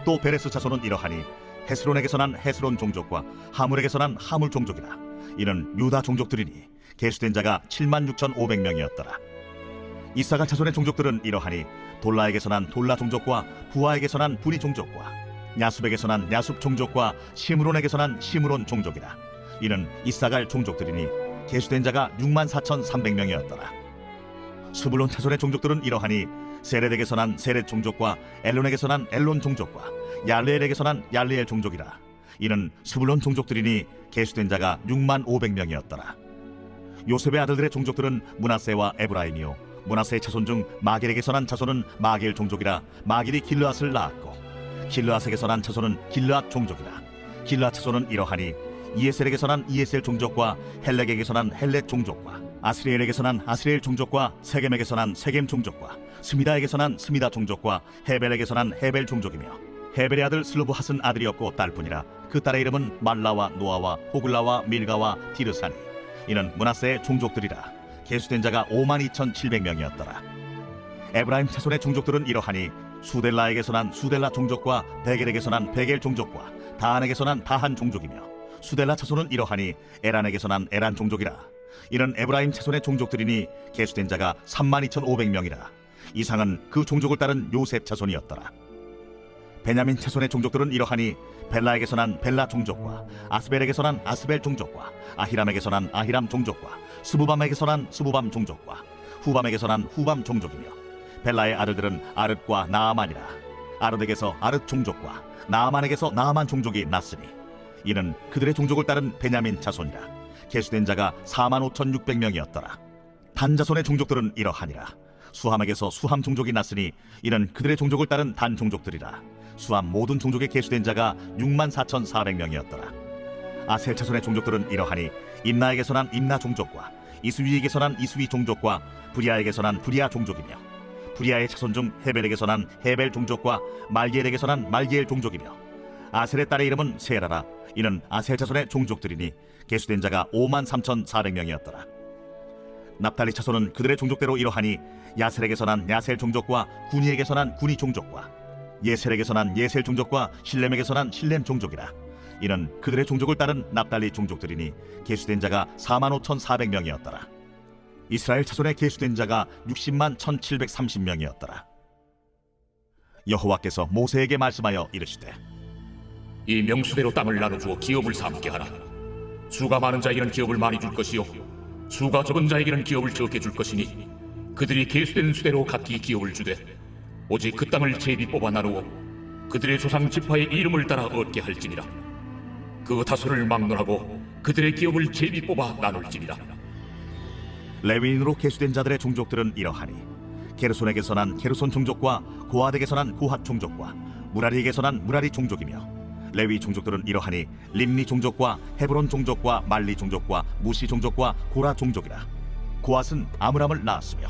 또 베레스 자손은 이러하니 헤스론에게서 난 헤스론 종족과 하물에게서 난 하물 종족이라. 이는 유다 종족들이니 계수된 자가 76,500명이었더라. 이사갈 자손의 종족들은 이러하니 돌라에게서 난 돌라 종족과 부하에게서 난 부리 종족과 야숲에게서 난 야숲 종족과 시므론에게서 난 시므론 종족이라. 이는 이사갈 종족들이니 계수된 자가 64,300명이었더라. 스불론 자손의 종족들은 이러하니 세렛에게서 난 세렛 종족과 엘론에게서 난 엘론 종족과 얄레엘에게서 난 얄레엘 종족이라. 이는 스불론 종족들이니 계수된 자가 65,000명이었더라. 요셉의 아들들의 종족들은 므낫세와 에브라임이요 므낫세의 자손 중 마길에게서 난 자손은 마길 종족이라. 마길이 길르앗을 낳았고 길르앗에게서 난 자손은 길르앗 종족이라. 길르앗 자손은 이러하니 이에셀에게서 난 이에셀 종족과 헬렉에게서 난 헬렉 종족과 아스리엘에게서 난 아스리엘 종족과 세겜에게서 난 세겜 종족과 스미다에게서 난 스미다 종족과 헤벨에게서 난 헤벨 종족이며 헤벨의 아들 슬로브핫은 아들이었고 딸뿐이라. 그 딸의 이름은 말라와 노아와 호글라와 밀가와 디르사니. 이는 므낫세의 종족들이라. 계수된 자가 52,700명이었더라. 에브라임 자손의 종족들은 이러하니 수델라에게서 난 수델라 종족과 베겔에게서 난 베겔 종족과 다한에게서 난 다한 종족이며 수델라 자손은 이러하니 에란에게서 난 에란 종족이라. 이는 에브라임 자손의 종족들이니 계수된 자가 32,500명이라. 이상은 그 종족을 따른 요셉 자손이었더라. 베냐민 자손의 종족들은 이러하니 벨라에게서 난 벨라 종족과 아스벨에게서 난 아스벨 종족과 아히람에게서 난 아히람 종족과 스부밤에게서 난 스부밤 종족과 후밤에게서 난 후밤 종족이며 벨라의 아들들은 아릇과 나아만이라. 아릇에게서 아릇 종족과 나아만에게서 나아만 종족이 났으니 이는 그들의 종족을 따른 베냐민 자손이라. 계수된 자가 45,600명이었더라. 단 자손의 종족들은 이러하니라. 수함에게서 수함 종족이 났으니 이는 그들의 종족을 따른 단 종족들이라. 수함 모든 종족에 계수된 자가 64,400명이었더라. 아셀 자손의 종족들은 이러하니 임나에게서 난 임나 종족과 이스위에게서 난 이스위 종족과 브리아에게서 난 브리아 종족이며 브리아의 자손 중 헤벨에게서 난 헤벨 종족과 말기엘에게서 난 말기엘 종족이며 아셀의 딸의 이름은 세라라. 이는 아셀 자손의 종족들이니 계수된 자가 53,400명이었더라. 납달리 자손은 그들의 종족대로 이러하니 야셀에게서 난 야셀 종족과 구니에게서 난 구니 종족과 예셀에게서 난 예셀 종족과 실렘에게서 난 실렘 종족이라. 이는 그들의 종족을 따른 납달리 종족들이니 계수된 자가 45,400명이었더라. 이스라엘 자손의 계수된 자가 601,730명이었더라. 여호와께서 모세에게 말씀하여 이르시되 이 명수대로 땅을 나눠주어 기업을 삼게 하라. 수가 많은 자에게는 기업을 많이 줄 것이요 수가 적은 자에게는 기업을 적게 줄 것이니 그들이 계수된 수대로 각기 기업을 주되 오직 그 땅을 제비 뽑아 나누어 그들의 조상 지파의 이름을 따라 얻게 할지니라. 그 다소를 막론하고 그들의 기업을 제비 뽑아 나눌지니라. 레위인으로 계수된 자들의 종족들은 이러하니 게르손에게서 난 게르손 종족과 고핫에게서 난 고핫 종족과 무라리에게서 난 무라리 종족이며 레위 종족들은 이러하니 림니 종족과 헤브론 종족과 말리 종족과 무시 종족과 고라 종족이라. 고핫은 아므람을 낳았으며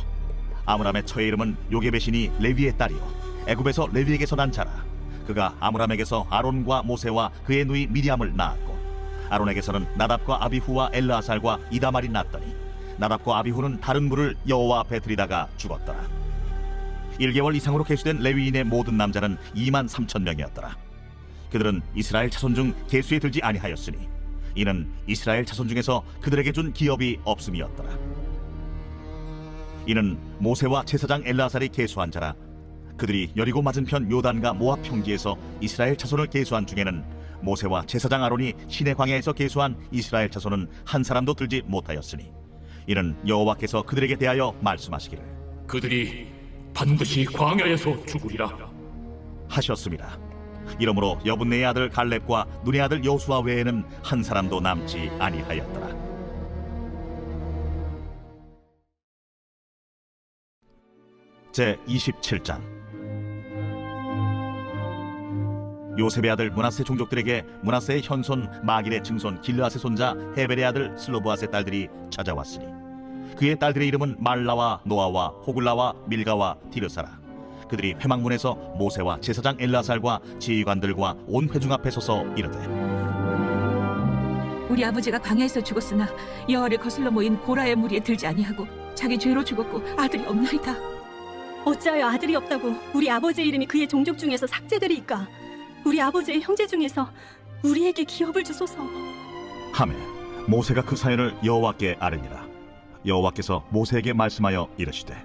아므람의 처의 이름은 요게벳이니 레위의 딸이요 애굽에서 레위에게서 난 자라. 그가 아므람에게서 아론과 모세와 그의 누이 미리암을 낳았고 아론에게서는 나답과 아비후와 엘르아살과 이다말이 낳았더니 나답과 아비후는 다른 물을 여호와 앞에 들이다가 죽었더라. 1개월 이상으로 계수된 레위인의 모든 남자는 23,000명이었더라. 그들은 이스라엘 자손 중 계수에 들지 아니하였으니 이는 이스라엘 자손 중에서 그들에게 준 기업이 없음이었더라. 이는 모세와 제사장 엘르아살이 계수한 자라. 그들이 여리고 맞은편 요단과 모압 평지에서 이스라엘 자손을 계수한 중에는 모세와 제사장 아론이 시내 광야에서 계수한 이스라엘 자손은 한 사람도 들지 못하였으니 이는 여호와께서 그들에게 대하여 말씀하시기를 그들이 반드시 광야에서 죽으리라 하셨습니다. 이러므로 여분네의 아들 갈렙과 눈의 아들 여호수아 외에는 한 사람도 남지 아니하였더라. 제 27장. 요셉의 아들 므낫세 종족들에게 므낫세의 현손 마길의 증손 길르앗의 손자 헤벨의 아들 슬로브앗의 딸들이 찾아왔으니 그의 딸들의 이름은 말라와 노아와 호글라와 밀가와 디르사라. 그들이 회막문에서 모세와 제사장 엘르아살과 지휘관들과 온 회중 앞에 서서 이르되 우리 아버지가 광야에서 죽었으나 여호와를 거슬러 모인 고라의 무리에 들지 아니하고 자기 죄로 죽었고 아들이 없나이다. 어찌하여 아들이 없다고 우리 아버지의 이름이 그의 종족 중에서 삭제되리이까? 우리 아버지의 형제 중에서 우리에게 기업을 주소서. 하매 모세가 그 사연을 여호와께 아뢰니라. 여호와께서 모세에게 말씀하여 이르시되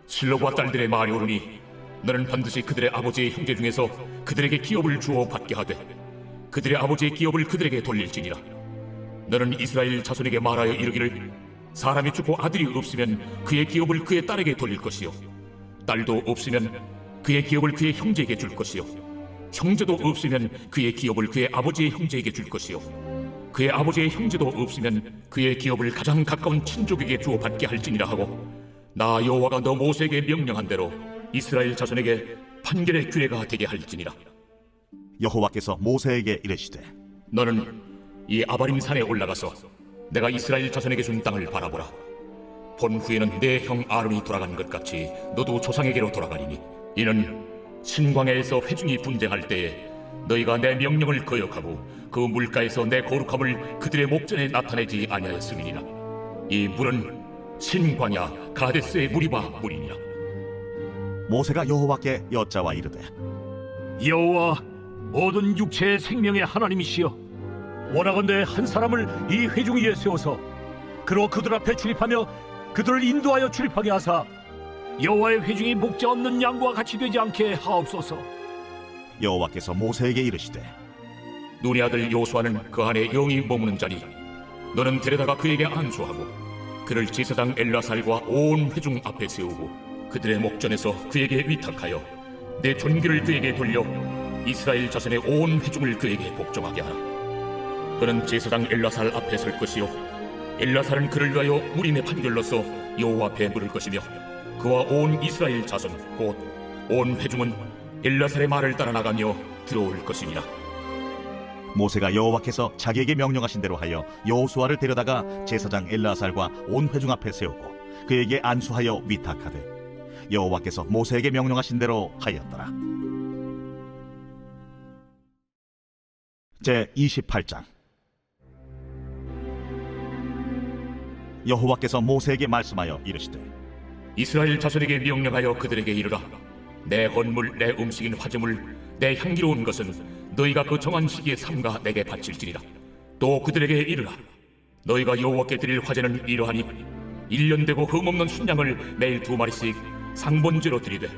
실로와 딸들의 말이 오르니 너는 반드시 그들의 아버지의 형제 중에서 그들에게 기업을 주어 받게 하되 그들의 아버지의 기업을 그들에게 돌릴지니라. 너는 이스라엘 자손에게 말하여 이르기를 사람이 죽고 아들이 없으면 그의 기업을 그의 딸에게 돌릴 것이요 딸도 없으면 그의 기업을 그의 형제에게 줄 것이요 형제도 없으면 그의 기업을 그의 아버지의 형제에게 줄 것이요 그의 아버지의 형제도 없으면 그의 기업을 가장 가까운 친족에게 주어 받게 할지니라 하고 나 여호와가 너 모세에게 명령한 대로 이스라엘 자손에게 판결의 규례가 되게 할지니라. 여호와께서 모세에게 이르시되 너는 이 아바림 산에 올라가서 내가 이스라엘 자손에게 준 땅을 바라보라. 본 후에는 내 형 아론이 돌아간 것 같이 너도 조상에게로 돌아가리니 이는 신광야에서 회중이 분쟁할 때에 너희가 내 명령을 거역하고 그 물가에서 내 거룩함을 그들의 목전에 나타내지 아니하였음이니라. 이 물은 신광야 가데스의 무리바 물이니라. 모세가 여호와께 여짜와 이르되 여호와 모든 육체의 생명의 하나님이시여 원하건대 한 사람을 이 회중 위에 세워서 그로 그들 앞에 출입하며 그들을 인도하여 출입하게 하사 여호와의 회중이 목자 없는 양과 같이 되지 않게 하옵소서. 여호와께서 모세에게 이르시되 눈의 아들 요수아는 그 안에 영이 머무는 자니 너는 데려다가 그에게 안수하고 그를 제사장 엘르아살과 온 회중 앞에 세우고 그들의 목전에서 그에게 위탁하여 내 존귀를 그에게 돌려 이스라엘 자손의 온 회중을 그에게 복종하게 하라. 그는 제사장 엘르아살 앞에 설 것이요 엘르아살은 그를 위하여 무림의 판결로서 여호와 앞에 물을 것이며 그와 온 이스라엘 자손 곧 온 회중은 엘르아살의 말을 따라 나가며 들어올 것이니라. 모세가 여호와께서 자기에게 명령하신 대로 하여 여호수아를 데려다가 제사장 엘르아살과 온 회중 앞에 세우고 그에게 안수하여 위탁하되 여호와께서 모세에게 명령하신 대로 하였더라. 제 28장. 여호와께서 모세에게 말씀하여 이르시되 이스라엘 자손에게 명령하여 그들에게 이르라. 내 헌물, 내 음식인 화제물, 내 향기로운 것은 너희가 그 정한 시기에 삼가 내게 바칠지니라. 또 그들에게 이르라. 너희가 여호와께 드릴 화제는 이러하니 1년 되고 흠없는 순양을 매일 2마리씩 상번제로 드리되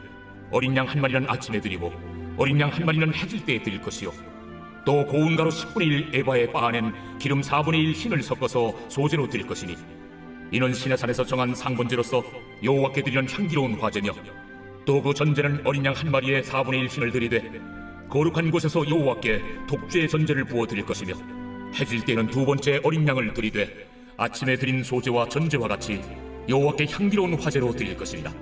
어린 양 1마리는 아침에 드리고 어린 양 1마리는 해질 때에 드릴 것이요 또 고운 가루 10분의 1 에바에 빻아낸 기름 4분의 1 흰을 섞어서 소제로 드릴 것이니 이는 시내산에서 정한 상번제로서 여호와께 드리는 향기로운 화제며 또 그 전제는 어린 양 1마리에 4분의 1 흰을 드리되 거룩한 곳에서 여호와께 독주의 전제를 부어 드릴 것이며 해질 때는 2번째 어린 양을 드리되 아침에 드린 소제와 전제와 같이 여호와께 향기로운 화제로 드릴 것이니라.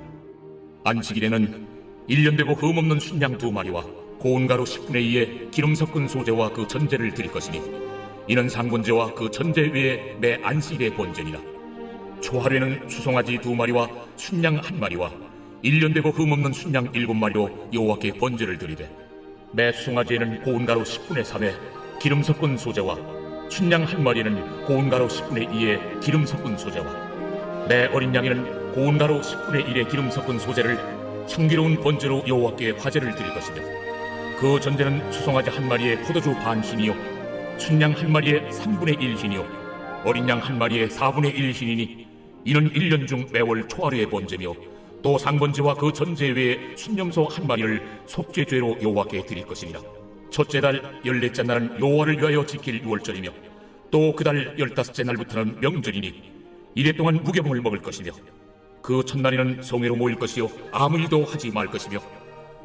안식일에는 1년 되고 흠없는 순양 2마리와 고운 가루 10분의 2에 기름 섞은 소제와 그 전제를 드릴 것이니 이는 상번제와 그 전제 외에 매 안식일의 번제니라. 초하루에는 수송아지 2마리와 순양 1마리와 1년 되고 흠없는 순양 7마리로 여호와께 번제를 드리되 매 수송아지에는 고운 가루 10분의 3에 기름 섞은 소제와 순양 1마리에는 고운 가루 10분의 2에 기름 섞은 소제와 매 어린 양에는 고운 가루 10분의 1에 기름 섞은 소제를 향기로운 번제로 여호와께 화제를 드릴 것이며 그 전제는 수송아지 1마리에 포도주 반 흰이요 순양 1마리에 3분의 1 흰이요 어린 양 1마리에 4분의 1 흰이니 이는 1년 중 매월 초하루의 번제며 또 상번제와 그 전제 외에 순념소 1마리를 속죄죄로 여호와께 드릴 것이니라. 첫째 달 14째 날은 여호와를 위하여 지킬 유월절이며 또 그 달 15째 날부터는 명절이니 이래 동안 무교병을 먹을 것이며 그 첫날에는 성회로 모일 것이요 아무 일도 하지 말 것이며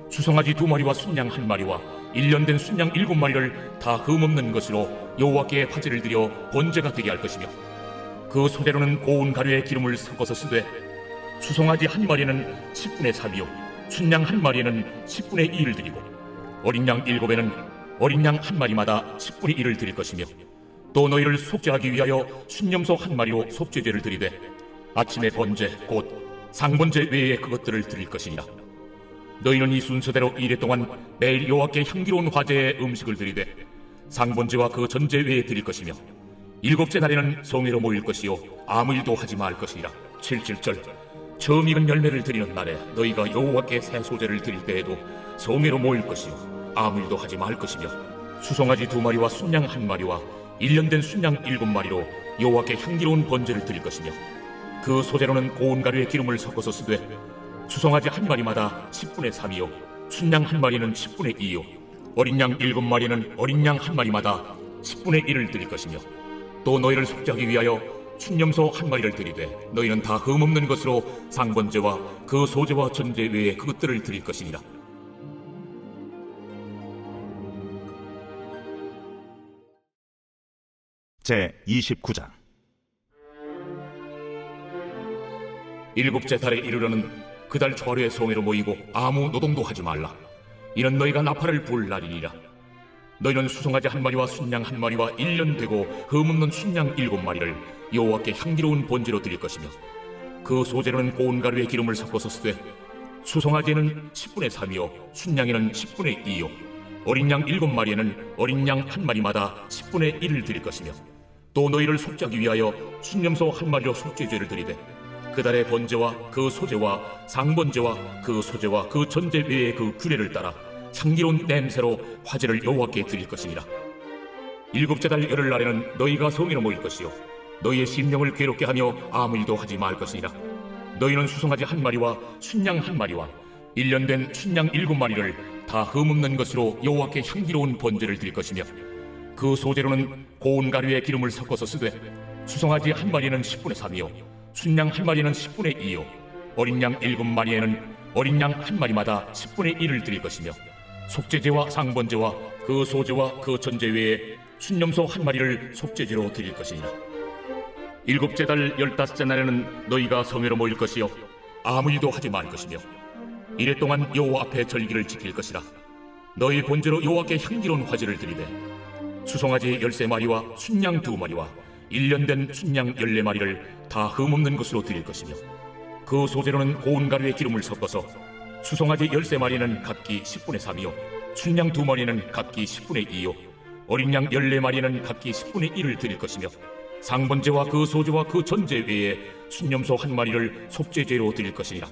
수송아지 2마리와 순양 1마리와 1년 된 순양 7마리를 다 흠없는 것으로 여호와께 화제를 드려 번제가 되게 할 것이며 그 소재로는 고운 가루에 기름을 섞어서 쓰되 수송아지 1마리는 10분의 3이요 순양 1마리에는 10분의 2를 드리고 어린 양 7에는 어린 양 1마리마다 10분의 1을 드릴 것이며 또 너희를 속죄하기 위하여 순념소 1마리로 속죄제를 드리되 아침에 번제 곧 상번제 외에 그것들을 드릴 것이니라. 너희는 이 순서대로 이래 동안 매일 여호와께 향기로운 화제의 음식을 드리되 상번제와 그 전제 외에 드릴 것이며 7째 날에는 성회로 모일 것이요 아무 일도 하지 말 것이니라. 77절 처음 익은 열매를 드리는 날에 너희가 여호와께 새 소제를 드릴 때에도 성회로 모일 것이요 아무 일도 하지 말 것이며 수송아지 2마리와 순양 1마리와 1년 된 순양 7마리로 여호와께 향기로운 번제를 드릴 것이며 그 소제로는 고운 가루에 기름을 섞어서 쓰되 수송아지 1마리마다 10분의 3이요 순양 1마리는 10분의 2요 어린 양 7마리는 어린 양 1마리마다 10분의 1을 드릴 것이며 또 너희를 속죄하기 위하여 순념소 1마리를 드리되 너희는 다 흠없는 것으로 상번제와 그 소제와 전제 외에 그것들을 드릴 것이니라. 제 29장. 7째 달에 이르러는 그 달 초하루에 성회로 모이고 아무 노동도 하지 말라. 이는 너희가 나팔을 불 날이니라. 너희는 수송아지 1마리와 순양 1마리와 1년 되고 흠없는 순양 7마리를 여호와께 향기로운 번제로 드릴 것이며 그 소제로는 고운 가루에 기름을 섞어서 쓰되 수송아지에는 10분의 3이요 순양에는 10분의 2요 어린 양 7마리에는 어린 양 1마리마다 10분의 1을 드릴 것이며 또 너희를 속죄하기 위하여 순념소 1마리로 속죄죄를 드리되 그 달의 번제와 그 소제와 상번제와 그 소제와 그 전제 외의 그 규례를 따라 향기로운 냄새로 화제를 여호와께 드릴 것이니라. 7째 달 열흘날에는 너희가 성회로 모일 것이요 너희의 심령을 괴롭게 하며 아무 일도 하지 말 것이니라. 너희는 수송아지 1마리와 순양 1마리와 1년 된 순양 7마리를 다 흠없는 것으로 여호와께 향기로운 번제를 드릴 것이며 그 소제로는 고운 가루에 기름을 섞어서 쓰되 수송아지 1마리는 10분의 3이요 순양 1마리는 10분의 2요 어린 양 7마리에는 어린 양 1마리마다 10분의 1을 드릴 것이며 속죄제와 상번제와 그 소제와 그 전제 외에 순념소 1마리를 속죄제로 드릴 것이니라. 7째 달 15째 날에는 너희가 성회로 모일 것이요 아무 일도 하지 말 것이며 이래 동안 여호와 앞에 절기를 지킬 것이라. 너희 본제로 여호와께 향기로운 화제를 드리되 수송아지 13마리와 순양 2마리와 1년 된 순양 14마리를 다 흠없는 것으로 드릴 것이며 그 소재로는 고운 가루에 기름을 섞어서 수송아지 13마리는 각기 10분의 3이요 순양 2마리는 각기 10분의 2요 어린 양 14마리는 각기 10분의 1을 드릴 것이며 상번제와 그 소제와 그 전제 외에 순염소 1마리를 속죄제로 드릴 것이니라.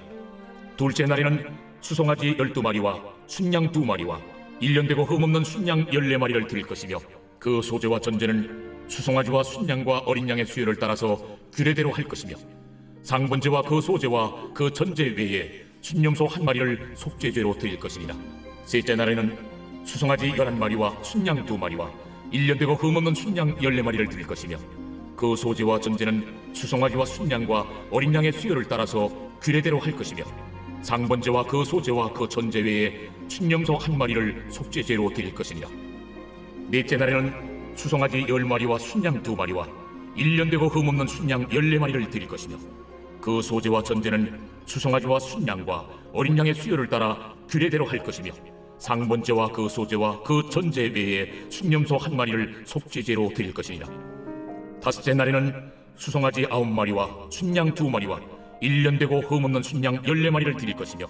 둘째 날에는 수송아지 12마리와 순양 2마리와 1년 되고 흠없는 순양 14마리를 드릴 것이며 그 소제와 전제는 수송아지와 순양과 어린 양의 수요를 따라서 규례대로 할 것이며 상번제와 그 소제와 그 전제 외에 순염소 1마리를 속죄제로 드릴 것이니라. 셋째 날에는 수송아지 11마리와 순양 2마리와 1년 되고 흠없는 순양 14마리를 드릴 것이며 그 소제와 전제는 수송아지와 순양과 어린 양의 수요를 따라서 규례대로 할 것이며 상번제와 그 소제와 그 전제 외에 순염소 1마리를 속죄제로 드릴 것이니라. 넷째 날에는 수송아지 10마리와 순양 2마리와 1년 되고 흠없는 순양 14마리를 드릴 것이며 그 소제와 전제는 수송아지와 순양과 어린 양의 수요를 따라 규례대로 할 것이며 상번제와 그 소제와 그 전제 외에 순염소 1마리를 속죄제로 드릴 것이니라. 다섯째 날에는 수송아지 9마리와 순양 2마리와 1년 되고 흠없는 순양 14마리를 드릴 것이며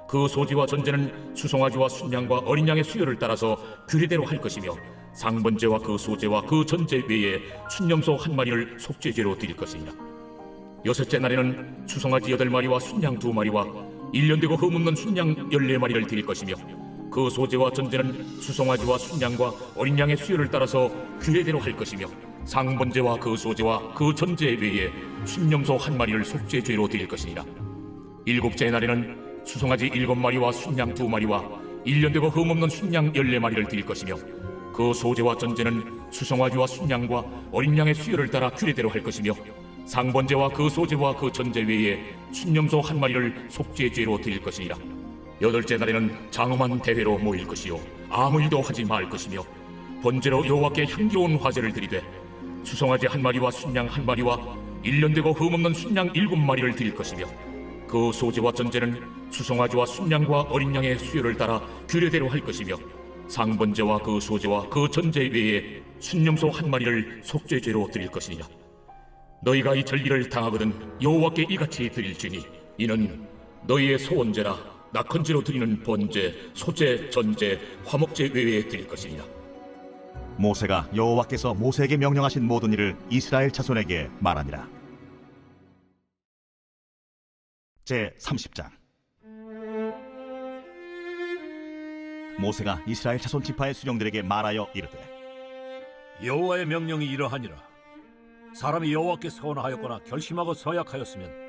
그 소지와 전제는 수송아지와 순양과 어린 양의 수요를 따라서 규례대로 할 것이며 상번제와 그 소제와 그 전제 외에 순염소 1마리를 속죄제로 드릴 것이니라. 여섯째 날에는 수송아지 8마리와 순양 2마리와 1년 되고 흠없는 순양 14마리를 드릴 것이며 그 소제와 전제는 수송아지와 순양과 어린 양의 수요를 따라서 규례대로 할 것이며 상번제와 그 소제와 그 전제 외에 순염소 1마리를 속죄죄로 드릴 것이니라. 일곱째 날에는 수송아지 7마리와 순양 2마리와 1년 되고 흠없는 순양 14마리를 드릴 것이며 그 소제와 전제는 수송아지와 순양과 어린 양의 수요를 따라 규례대로 할 것이며 상번제와 그 소제와 그 전제 외에 순염소 1마리를 속죄죄로 드릴 것이니라. 여덟째 날에는 장엄한 대회로 모일 것이요 아무 일도 하지 말 것이며 번제로 여호와께 향기로운 화제를 드리되 수송아지 1마리와 순양 1마리와 1년 되고 흠없는 순양 7마리를 드릴 것이며 그 소제와 전제는 수송아지와 순양과 어린 양의 수요를 따라 규례대로 할 것이며 상번제와 그 소제와 그 전제 외에 순염소 1마리를 속죄죄로 드릴 것이니라. 너희가 이 절기를 당하거든 여호와께 이같이 드릴지니 이는 너희의 소원제라 낙헌제로 드리는 번제, 소제, 전제, 화목제 외에 드릴 것이니라. 모세가 여호와께서 모세에게 명령하신 모든 일을 이스라엘 자손에게 말하니라. 제 30장. 모세가 이스라엘 자손 지파의 수령들에게 말하여 이르되 여호와의 명령이 이러하니라. 사람이 여호와께 서원하였거나 결심하고 서약하였으면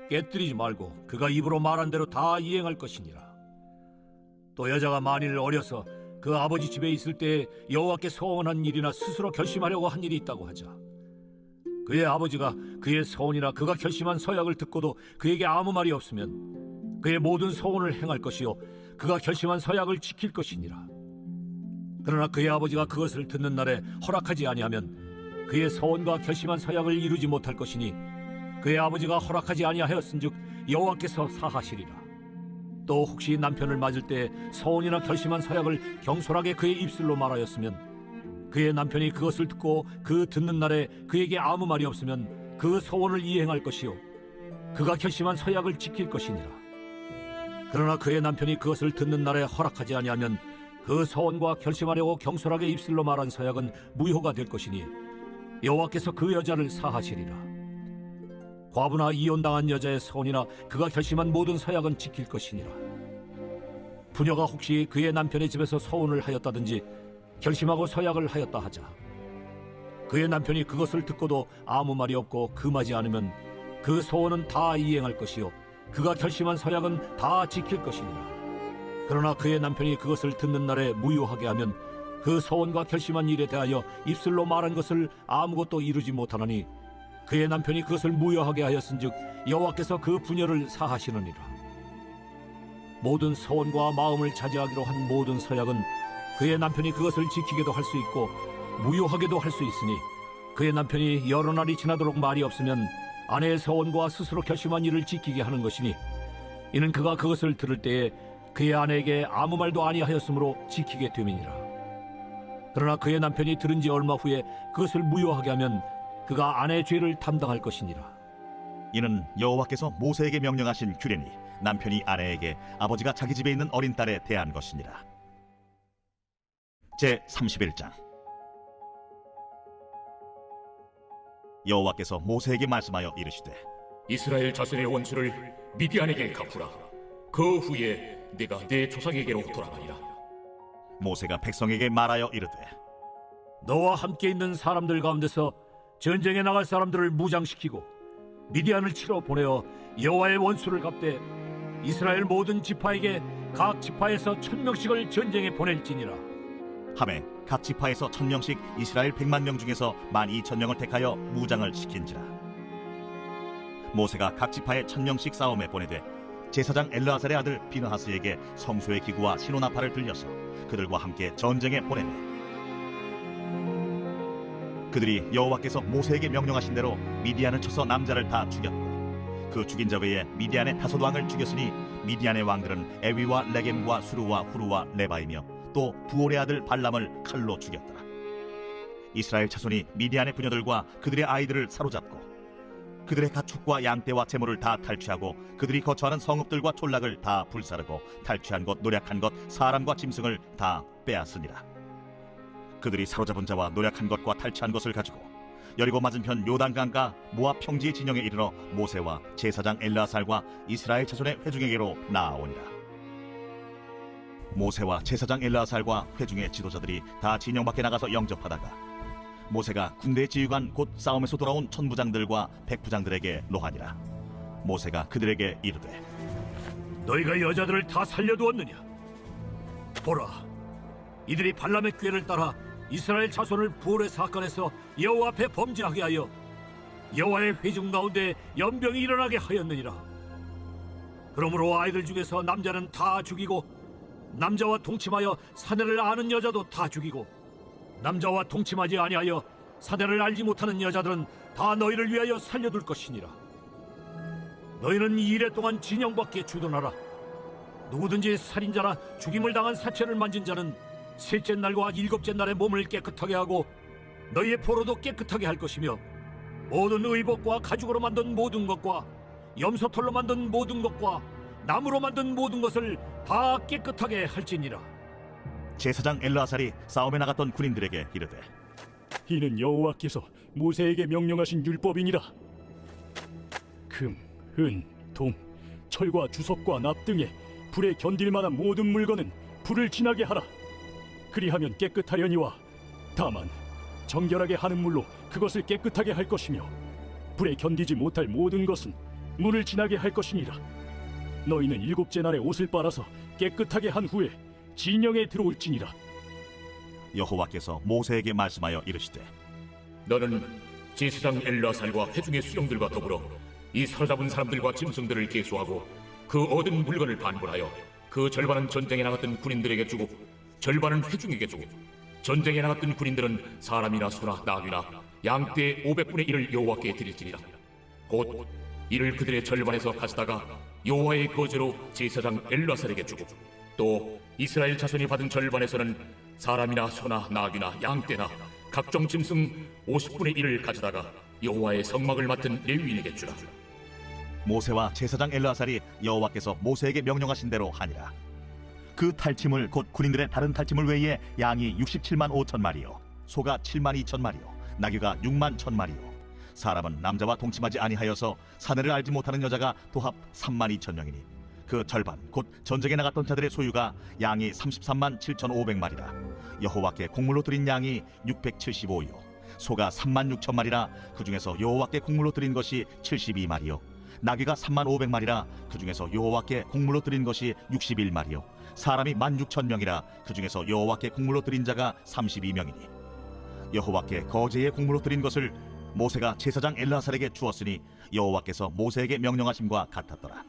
깨뜨리지 말고 그가 입으로 말한 대로 다 이행할 것이니라. 또 여자가 만일 어려서 그 아버지 집에 있을 때 여호와께 서원한 일이나 스스로 결심하려고 한 일이 있다고 하자. 그의 아버지가 그의 서원이나 그가 결심한 서약을 듣고도 그에게 아무 말이 없으면 그의 모든 서원을 행할 것이요 그가 결심한 서약을 지킬 것이니라. 그러나 그의 아버지가 그것을 듣는 날에 허락하지 아니하면 그의 서원과 결심한 서약을 이루지 못할 것이니 그의 아버지가 허락하지 아니하였은즉 여호와께서 사하시리라. 또 혹시 남편을 맞을 때 서원이나 결심한 서약을 경솔하게 그의 입술로 말하였으면 그의 남편이 그것을 듣고 그 듣는 날에 그에게 아무 말이 없으면 그 서원을 이행할 것이요 그가 결심한 서약을 지킬 것이니라. 그러나 그의 남편이 그것을 듣는 날에 허락하지 아니하면 그 서원과 결심하려고 경솔하게 입술로 말한 서약은 무효가 될 것이니 여호와께서 그 여자를 사하시리라. 과부나 이혼당한 여자의 서원이나 그가 결심한 모든 서약은 지킬 것이니라. 부녀가 혹시 그의 남편의 집에서 서원을 하였다든지 결심하고 서약을 하였다 하자. 그의 남편이 그것을 듣고도 아무 말이 없고 금하지 않으면 그 서원은 다 이행할 것이요 그가 결심한 서약은 다 지킬 것이니라. 그러나 그의 남편이 그것을 듣는 날에 무효하게 하면 그 서원과 결심한 일에 대하여 입술로 말한 것을 아무것도 이루지 못하나니 그의 남편이 그것을 무효하게 하였은즉 여호와께서 그 부녀를 사하시느니라. 모든 서원과 마음을 자제하기로 한 모든 서약은 그의 남편이 그것을 지키게도 할 수 있고 무효하게도 할 수 있으니 그의 남편이 여러 날이 지나도록 말이 없으면 아내의 서원과 스스로 결심한 일을 지키게 하는 것이니 이는 그가 그것을 들을 때에 그의 아내에게 아무 말도 아니하였으므로 지키게 됨이니라. 그러나 그의 남편이 들은 지 얼마 후에 그것을 무효하게 하면 그가 아내의 죄를 담당할 것이니라. 이는 여호와께서 모세에게 명령하신 규례니 남편이 아내에게 아버지가 자기 집에 있는 어린 딸에 대한 것이니라. 제 31장. 여호와께서 모세에게 말씀하여 이르시되 이스라엘 자손의 원수를 미디안에게 갚으라. 그 후에 내가 내 조상에게로 돌아가리라. 모세가 백성에게 말하여 이르되 너와 함께 있는 사람들 가운데서 전쟁에 나갈 사람들을 무장시키고 미디안을 치러 보내어 여호와의 원수를 갚되 이스라엘 모든 지파에게 각 지파에서 1000명씩을 전쟁에 보낼지니라. 하매 각 지파에서 1000명씩 이스라엘 100만 명 중에서 12,000명을 택하여 무장을 시킨지라. 모세가 각 지파에 1000명씩 싸움에 보내되 제사장 엘르아살의 아들 비느하스에게 성소의 기구와 시노나팔을 들려서 그들과 함께 전쟁에 보내매 그들이 여호와께서 모세에게 명령하신 대로 미디안을 쳐서 남자를 다 죽였고 그 죽인 자 외에 미디안의 5 왕을 죽였으니 미디안의 왕들은 에위와 레겜과 수르와 후르와 레바이며 또 부올의 아들 발람을 칼로 죽였더라. 이스라엘 자손이 미디안의 부녀들과 그들의 아이들을 사로잡고 그들의 가축과 양떼와 재물을 다 탈취하고 그들이 거처하는 성읍들과 촌락을 다 불사르고 탈취한 것 노략한 것 사람과 짐승을 다 빼앗으니라. 그들이 사로잡은 자와 노략한 것과 탈취한 것을 가지고 여리고 맞은편 요단강가 모압 평지의 진영에 이르러 모세와 제사장 엘르아살과 이스라엘 자손의 회중에게로 나아오니라. 모세와 제사장 엘르아살과 회중의 지도자들이 다 진영 밖에 나가서 영접하다가 모세가 군대 지휘관 곧 싸움에서 돌아온 천부장들과 백부장들에게 노하니라. 모세가 그들에게 이르되 너희가 여자들을 다 살려두었느냐? 보라, 이들이 발람의 꾀를 따라 이스라엘 자손을 부올의 사건에서 여호와 앞에 범죄하게 하여 여호와의 회중 가운데 연병이 일어나게 하였느니라. 그러므로 아이들 중에서 남자는 다 죽이고 남자와 동침하여 사내를 아는 여자도 다 죽이고 남자와 동침하지 아니하여 사내를 알지 못하는 여자들은 다 너희를 위하여 살려둘 것이니라. 너희는 이 일에 동안 진영 밖에 주둔하라. 누구든지 살인자나 죽임을 당한 사체를 만진 자는 셋째 날과 일곱째 날에 몸을 깨끗하게 하고 너희의 포로도 깨끗하게 할 것이며 모든 의복과 가죽으로 만든 모든 것과 염소털로 만든 모든 것과 나무로 만든 모든 것을 다 깨끗하게 할지니라. 제사장 엘르아살이 싸움에 나갔던 군인들에게 이르되 이는 여호와께서 모세에게 명령하신 율법이니라. 금, 은, 동, 철과 주석과 납 등에 불에 견딜 만한 모든 물건은 불을 지나게 하라. 그리하면 깨끗하려니와 다만 정결하게 하는 물로 그것을 깨끗하게 할 것이며 불에 견디지 못할 모든 것은 물을 지나게 할 것이니라. 너희는 일곱째 날에 옷을 빨아서 깨끗하게 한 후에 진영에 들어올지니라. 여호와께서 모세에게 말씀하여 이르시되 너는 제사장 엘르아살과 회중의 수령들과 더불어 이 사로잡은 사람들과 짐승들을 계수하고 그 얻은 물건을 반분하여 그 절반은 전쟁에 나갔던 군인들에게 주고 절반은 회중에게 주고 전쟁에 나갔던 군인들은 사람이나 소나 나귀나 양떼 500분의 1을 여호와께 드릴지니라. 곧 이를 그들의 절반에서 가져다가 여호와의 거제로 제사장 엘르아살에게 주고 또 이스라엘 자손이 받은 절반에서는 사람이나 소나 나귀나 양떼나 각종 짐승 50분의 1을 가져다가 여호와의 성막을 맡은 레위인에게 주라. 모세와 제사장 엘르아살이 여호와께서 모세에게 명령하신 대로 하니라. 그 탈취물 곧 군인들의 다른 탈취물 외에 양이 67만 5천 마리요 소가 7만 2천 마리요 나귀가 6만 1천 마리요 사람은 남자와 동침하지 아니하여서 사내를 알지 못하는 여자가 도합 3만 2천 명이니 그 절반 곧 전쟁에 나갔던 자들의 소유가 양이 33만 7,500마리라. 여호와께 곡물로 드린 양이 675요 소가 3만 6천 마리라. 그 중에서 여호와께 곡물로 드린 것이 72마리요 나귀가 3만 500마리라. 그 중에서 여호와께 곡물로 드린 것이 61마리요 사람이 16,000명이라. 그 중에서 여호와께 곡물로 드린 자가 32명이니 여호와께 거제의 곡물로 드린 것을 모세가 제사장 엘르아살에게 주었으니 여호와께서 모세에게 명령하심과 같았더라.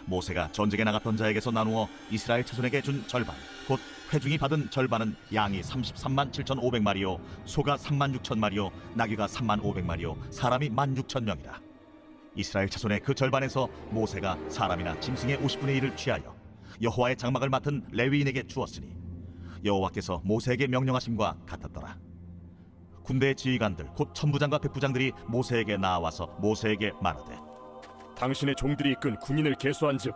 모세가 전쟁에 나갔던 자에게서 나누어 이스라엘 자손에게 준 절반 곧 회중이 받은 절반은 양이 33만 7,500마리요 소가 3만 6천 마리요 나귀가 3만 500마리요 사람이 16,000명이라. 이스라엘 자손의 그 절반에서 모세가 사람이나 짐승의 50분의 1을 취하여 여호와의 장막을 맡은 레위인에게 주었으니 여호와께서 모세에게 명령하심과 같았더라. 군대 지휘관들 곧 천부장과 백부장들이 모세에게 나와서 모세에게 말하되 당신의 종들이 이끈 군인을 계수한즉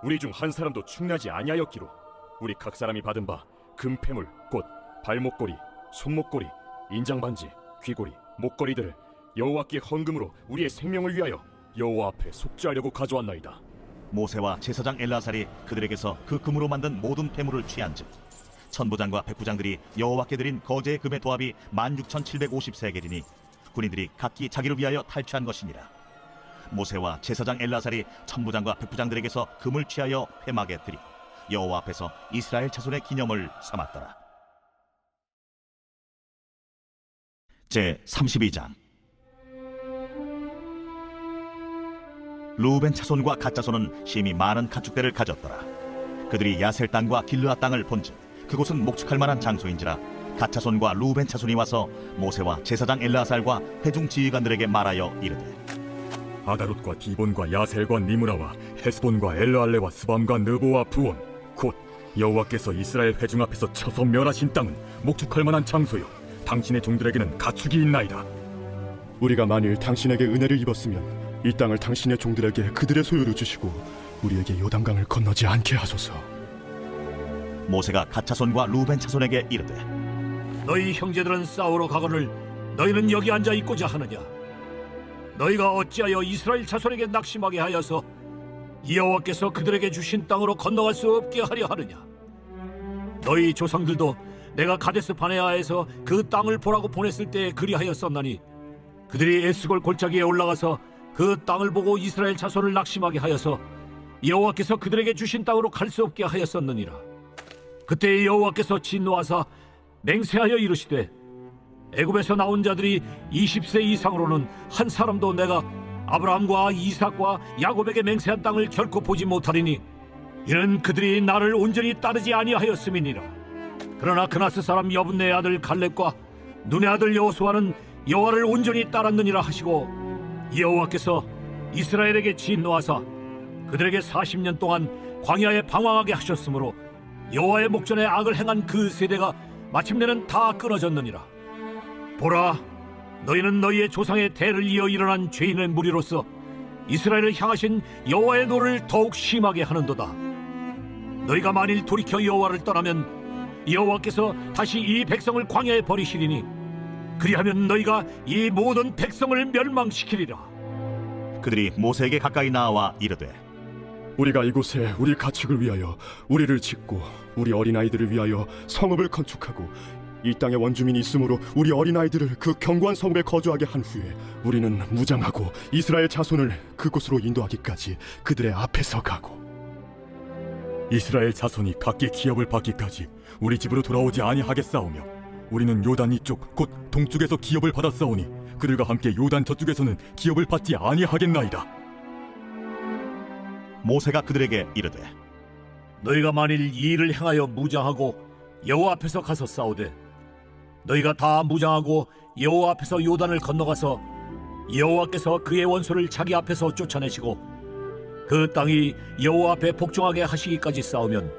우리 중 한 사람도 충나지 아니하였기로 우리 각 사람이 받은 바 금패물 곧 발목걸이, 손목걸이, 인장반지, 귀걸이, 목걸이들을 여호와께 헌금으로 우리의 생명을 위하여 여호와 앞에 속죄하려고 가져왔나이다. 모세와 제사장 엘라살이 그들에게서 그 금으로 만든 모든 폐물을 취한즉 천부장과 백부장들이 여호와께 드린 거제의 금의 도합이 16,750세겔이니 군인들이 각기 자기를 위하여 탈취한 것이니라. 모세와 제사장 엘라살이 천부장과 백부장들에게서 금을 취하여 회막에 드리 여호와 앞에서 이스라엘 자손의 기념을 삼았더라. 제 32장. 루벤 차손과 갓 자손은 심히 많은 가축대를 가졌더라. 그들이 야셀 땅과 길르앗 땅을 본즉 그곳은 목축할 만한 장소인지라 갓 자손과 루벤 차손이 와서 모세와 제사장 엘라살과 회중 지휘관들에게 말하여 이르되 아다롯과 디본과 야셀과 니므라와 헤스본과 엘르알레와 스밤과 느보와 부온 곧 여호와께서 이스라엘 회중 앞에서 쳐서 멸하신 땅은 목축할 만한 장소요 당신의 종들에게는 가축이 있나이다. 우리가 만일 당신에게 은혜를 입었으면 이 땅을 당신의 종들에게 그들의 소유로 주시고 우리에게 요단강을 건너지 않게 하소서. 모세가 갓 자손과 루벤 차손에게 이르되 너희 형제들은 싸우러 가거늘 너희는 여기 앉아 있고자 하느냐? 너희가 어찌하여 이스라엘 자손에게 낙심하게 하여서 여호와께서 그들에게 주신 땅으로 건너갈 수 없게 하려 하느냐? 너희 조상들도 내가 가데스 바네아에서 그 땅을 보라고 보냈을 때 그리하였었나니 그들이 에스골 골짜기에 올라가서 그 땅을 보고 이스라엘 자손을 낙심하게 하여서 여호와께서 그들에게 주신 땅으로 갈 수 없게 하였었느니라. 그때 여호와께서 진노하사 맹세하여 이르시되 애굽에서 나온 자들이 20세 이상으로는 한 사람도 내가 아브라함과 이삭과 야곱에게 맹세한 땅을 결코 보지 못하리니 이는 그들이 나를 온전히 따르지 아니하였음이니라. 그러나 그나스 사람 여분네 아들 갈렙과 눈의 아들 여호수아는 여호와를 온전히 따랐느니라 하시고 여호와께서 이스라엘에게 진노하사 그들에게 40년 동안 광야에 방황하게 하셨으므로 여호와의 목전에 악을 행한 그 세대가 마침내는 다 끊어졌느니라. 보라, 너희는 너희의 조상의 대를 이어 일어난 죄인의 무리로서 이스라엘을 향하신 여호와의 노를 더욱 심하게 하는도다. 너희가 만일 돌이켜 여호와를 떠나면 여호와께서 다시 이 백성을 광야에 버리시리니 그리하면 너희가 이 모든 백성을 멸망시키리라. 그들이 모세에게 가까이 나와 이르되 우리가 이곳에 우리 가축을 위하여 우리를 짓고 우리 어린아이들을 위하여 성읍을 건축하고 이 땅에 원주민이 있으므로 우리 어린아이들을 그 견고한 성읍에 거주하게 한 후에 우리는 무장하고 이스라엘 자손을 그곳으로 인도하기까지 그들의 앞에서 가고 이스라엘 자손이 각기 기업을 받기까지 우리 집으로 돌아오지 아니하겠사오며 우리는 요단 이쪽 곧 동쪽에서 기업을 받았사오니 그들과 함께 요단 저쪽에서는 기업을 받지 아니하겠나이다. 모세가 그들에게 이르되 너희가 만일 이 일을 행하여 무장하고 여호와 앞에서 가서 싸우되 너희가 다 무장하고 여호와 앞에서 요단을 건너가서 여호와께서 그의 원수를 자기 앞에서 쫓아내시고 그 땅이 여호와 앞에 복종하게 하시기까지 싸우면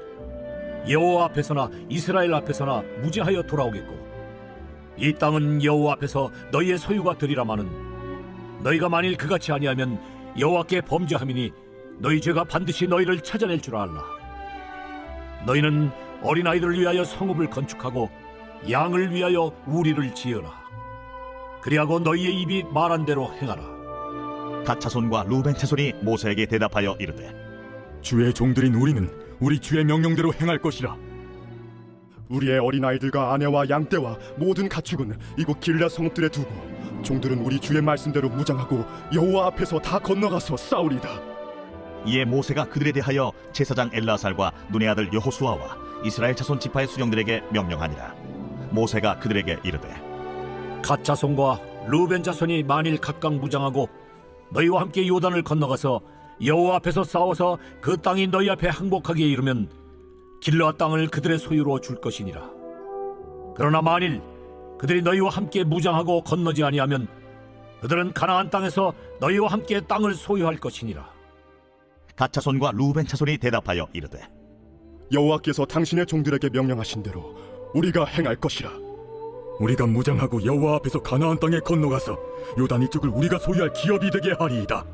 여호와 앞에서나 이스라엘 앞에서나 무죄하여 돌아오겠고 이 땅은 여호와 앞에서 너희의 소유가 되리라마는 너희가 만일 그같이 아니하면 여호와께 범죄함이니 너희 죄가 반드시 너희를 찾아낼 줄 알라. 너희는 어린아이들을 위하여 성읍을 건축하고 양을 위하여 우리를 지으라. 그리하고 너희의 입이 말한 대로 행하라. 갓 자손과 루벤 자손이 모세에게 대답하여 이르되 주의 종들인 우리는 우리 주의 명령대로 행할 것이라. 우리의 어린아이들과 아내와 양떼와 모든 가축은 이곳 길라 성읍들에 두고 종들은 우리 주의 말씀대로 무장하고 여호와 앞에서 다 건너가서 싸우리다. 이에 모세가 그들에 대하여 제사장 엘라살과 눈의 아들 여호수아와 이스라엘 자손 지파의 수령들에게 명령하니라. 모세가 그들에게 이르되 갓 자손과 루벤 자손이 만일 각각 무장하고 너희와 함께 요단을 건너가서 여호와 앞에서 싸워서 그 땅이 너희 앞에 항복하기에 이르면 길르앗 땅을 그들의 소유로 줄 것이니라. 그러나 만일 그들이 너희와 함께 무장하고 건너지 아니하면 그들은 가나안 땅에서 너희와 함께 땅을 소유할 것이니라. 갓 자손과 루벤 자손이 대답하여 이르되 여호와께서 당신의 종들에게 명령하신 대로 우리가 행할 것이라. 우리가 무장하고 여호와 앞에서 가나안 땅에 건너가서 요단 이쪽을 우리가 소유할 기업이 되게 하리이다.